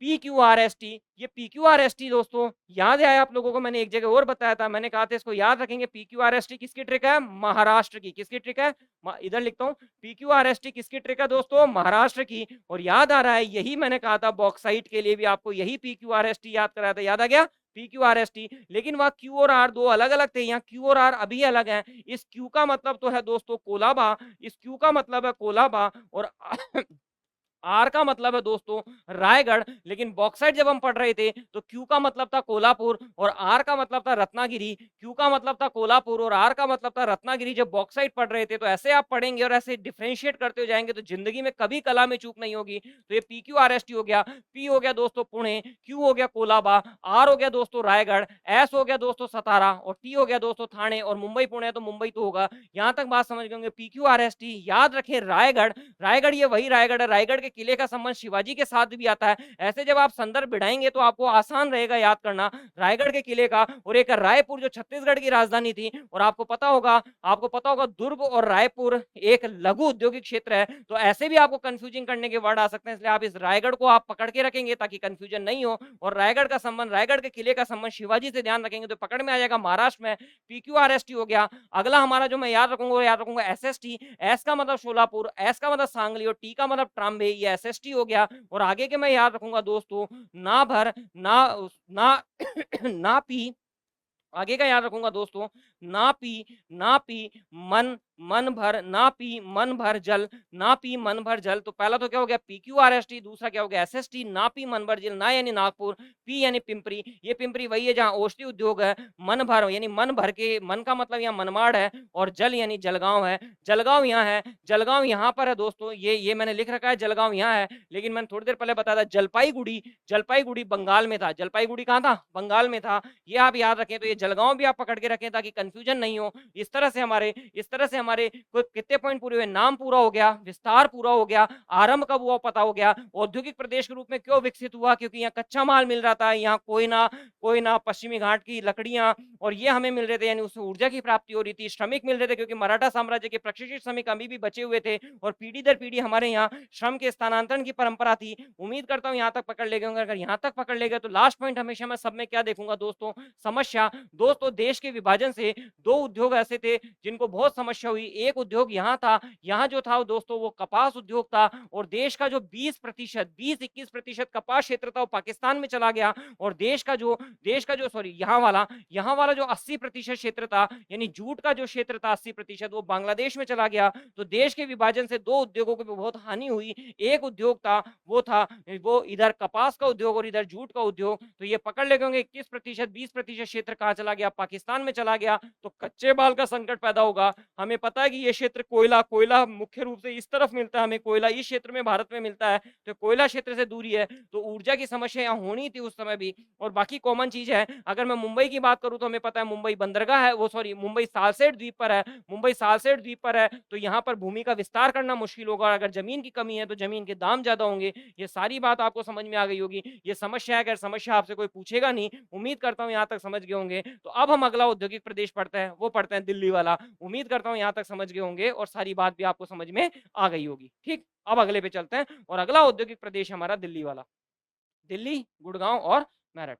PQRST। ये PQRST दोस्तों याद है आप लोगों को, मैंने एक जगह और बताया था, मैंने कहा था इसको याद रखेंगे। PQRST किसकी ट्रिक है, महाराष्ट्र की। किसकी ट्रिक है, इधर लिखता हूँ, PQRST किसकी ट्रिक है दोस्तों, महाराष्ट्र की। और याद आ रहा है, यही मैंने कहा था बॉक्साइट के लिए भी आपको यही PQRST याद कराया था, याद आ गया, PQRST। लेकिन वह Q और R दो अलग अलग थे, यहाँ Q और R अभी अलग है। इस Q का मतलब तो है दोस्तों कोलाबा, इस Q का मतलब है कोलाबा, और आर का मतलब है दोस्तों रायगढ़। लेकिन बॉक्साइट जब हम पढ़ रहे थे तो क्यू का मतलब था कोल्हापुर और आर का मतलब था रत्नागिरी। क्यू का मतलब था कोल्हापुर और आर का मतलब था रत्नागिरी। जब बॉक्साइट पढ़ रहे थे तो ऐसे आप पढ़ेंगे और ऐसे डिफरेंशिएट करते हो जाएंगे तो जिंदगी में कभी कला में चूक नहीं होगी। तो ये P Q R S T हो गया, पी हो गया दोस्तों पुणे, क्यू हो गया कोलाबा, आर हो गया दोस्तों रायगढ़, एस हो गया दोस्तों सतारा और टी हो गया दोस्तों थाने। और मुंबई पुणे तो मुंबई तो होगा। यहाँ तक बात समझ गए। P Q R S T याद रखें रायगढ़। रायगढ़ ये वही रायगढ़ है, रायगढ़ के किले का संबंध शिवाजी के साथ भी आता है। ऐसे जब आप संदर्भ बिठाएंगे तो आपको आसान रहेगा याद करना रायगढ़ के किले का। और एक रायपुर जो छत्तीसगढ़ की राजधानी थी। और आपको पता होगा दुर्ग और रायपुर एक लघु औद्योगिक क्षेत्र है। तो ऐसे भी आपको कंफ्यूजिंग करने के वर्ड आ सकते हैं, इसलिए आप इस रायगढ़ को आप पकड़ के रखेंगे ताकि कंफ्यूजन नहीं हो। और रायगढ़ का संबंध, रायगढ़ के किले का संबंध शिवाजी से ध्यान रखेंगे तो पकड़ में आ जाएगा। महाराष्ट्र में PQRST हो गया। अगला हमारा जो मैं याद रखूंगा SST। एस का मतलब सोलापुर, एस का मतलब सांगली और टी का मतलब ट्रांबे, ये SST हो गया। और आगे के मैं याद रखूंगा दोस्तों ना पी, आगे का याद रखूंगा दोस्तों ना पी, ना पी मन मन भर, ना पी मन भर जल, ना पी मन भर जल। तो पहला तो क्या हो गया PQRST, दूसरा क्या हो गया SST, ना पी मन भर जल। ना यानी नागपुर, पी यानी पिंपरी, ये पिंपरी वही है जहाँ औषधि उद्योग है। मन भर यानी मन भर के, मन का मतलब यहाँ मनमाड़ है, और जल यानी जलगांव है। जलगांव यहाँ है, जलगांव यहाँ पर है दोस्तों, ये मैंने लिख रखा है जलगांव यहाँ है, लेकिन मैंने थोड़ी देर पहले बताया था जलपाईगुड़ी, जलपाईगुड़ी बंगाल में था। जलपाईगुड़ी कहाँ था? बंगाल में था। ये आप याद रखें, तो ये जलगांव भी आप पकड़ के रखें ताकि कंफ्यूजन नहीं हो। इस तरह से हमारे कितने पॉइंट पूरे हुए? नाम पूरा हो गया, विस्तार पूरा हो गया, आरंभ कब हुआ पता हो गया, औद्योगिक प्रदेश के रूप में क्यों विकसित हुआ, क्योंकि यहाँ कच्चा माल मिल रहा था, यहाँ कोयना पश्चिमी घाट की लकड़ियां और ये हमें मिल रहे थे, यानी उससे ऊर्जा की प्राप्ति हो रही थी। श्रमिक मिल रहे थे क्योंकि मराठा साम्राज्य के प्रशिक्षित श्रमिक अभी भी बचे हुए थे, और पीढ़ी दर पीढ़ी हमारे यहाँ श्रम के स्थानांतरण की परंपरा थी। उम्मीद करता हूँ यहाँ तक पकड़ ले गए होंगे। अगर यहाँ तक पकड़ ले गए तो लास्ट पॉइंट हमेशा मैं सब में क्या देखूंगा दोस्तों? समस्या। दोस्तों देश के विभाजन से दो उद्योग ऐसे थे जिनको बहुत समस्या हुई। एक उद्योग यहाँ था, यहाँ जो था दोस्तों वो कपास उद्योग था, और देश का जो 20-21% कपास क्षेत्र था वो पाकिस्तान में चला गया, और देश का जो सॉरी यहाँ वाला जो 80% क्षेत्र था, यानी जूट का जो क्षेत्र था 80%, वो बांग्लादेश में चला गया। तो देश के विभाजन से दो उद्योगों को भी बहुत हानि हुई। एक उद्योग था वो इधर कपास का उद्योग और इधर जूट का उद्योग। तो ये पकड़ ले होंगे 21% 20% क्षेत्र कहाँ चला गया? पाकिस्तान में चला गया। तो कच्चे माल का संकट पैदा होगा। हमें पता है कि ये क्षेत्र कोयला मुख्य रूप से इस तरफ मिलता है, हमें कोयला इस क्षेत्र में भारत में मिलता है, तो कोयला क्षेत्र से दूरी है, तो ऊर्जा की समस्या यहाँ होनी थी उस समय भी। और बाकी कॉमन चीज है, अगर मैं मुंबई की बात करूं तो हमें पता है मुंबई बंदरगाह है, मुंबई सालसेट द्वीप पर है। तो यहाँ पर भूमि का विस्तार करना मुश्किल होगा, और अगर जमीन की कमी है तो जमीन के दाम ज्यादा होंगे। ये सारी बात आपको समझ में आ गई होगी। ये समस्या है, अगर समस्या आपसे कोई पूछेगा नहीं, उम्मीद करता हूँ यहाँ तक समझ गए होंगे। तो अब हम अगला औद्योगिक प्रदेश पढ़ते हैं, वो पढ़ते हैं दिल्ली वाला। उम्मीद करता हूँ यहाँ तक समझ गए होंगे और सारी बात भी आपको समझ में आ गई होगी। ठीक, अब अगले पे चलते हैं, और अगला औद्योगिक प्रदेश हमारा दिल्ली वाला, दिल्ली, गुड़गांव और मेरठ।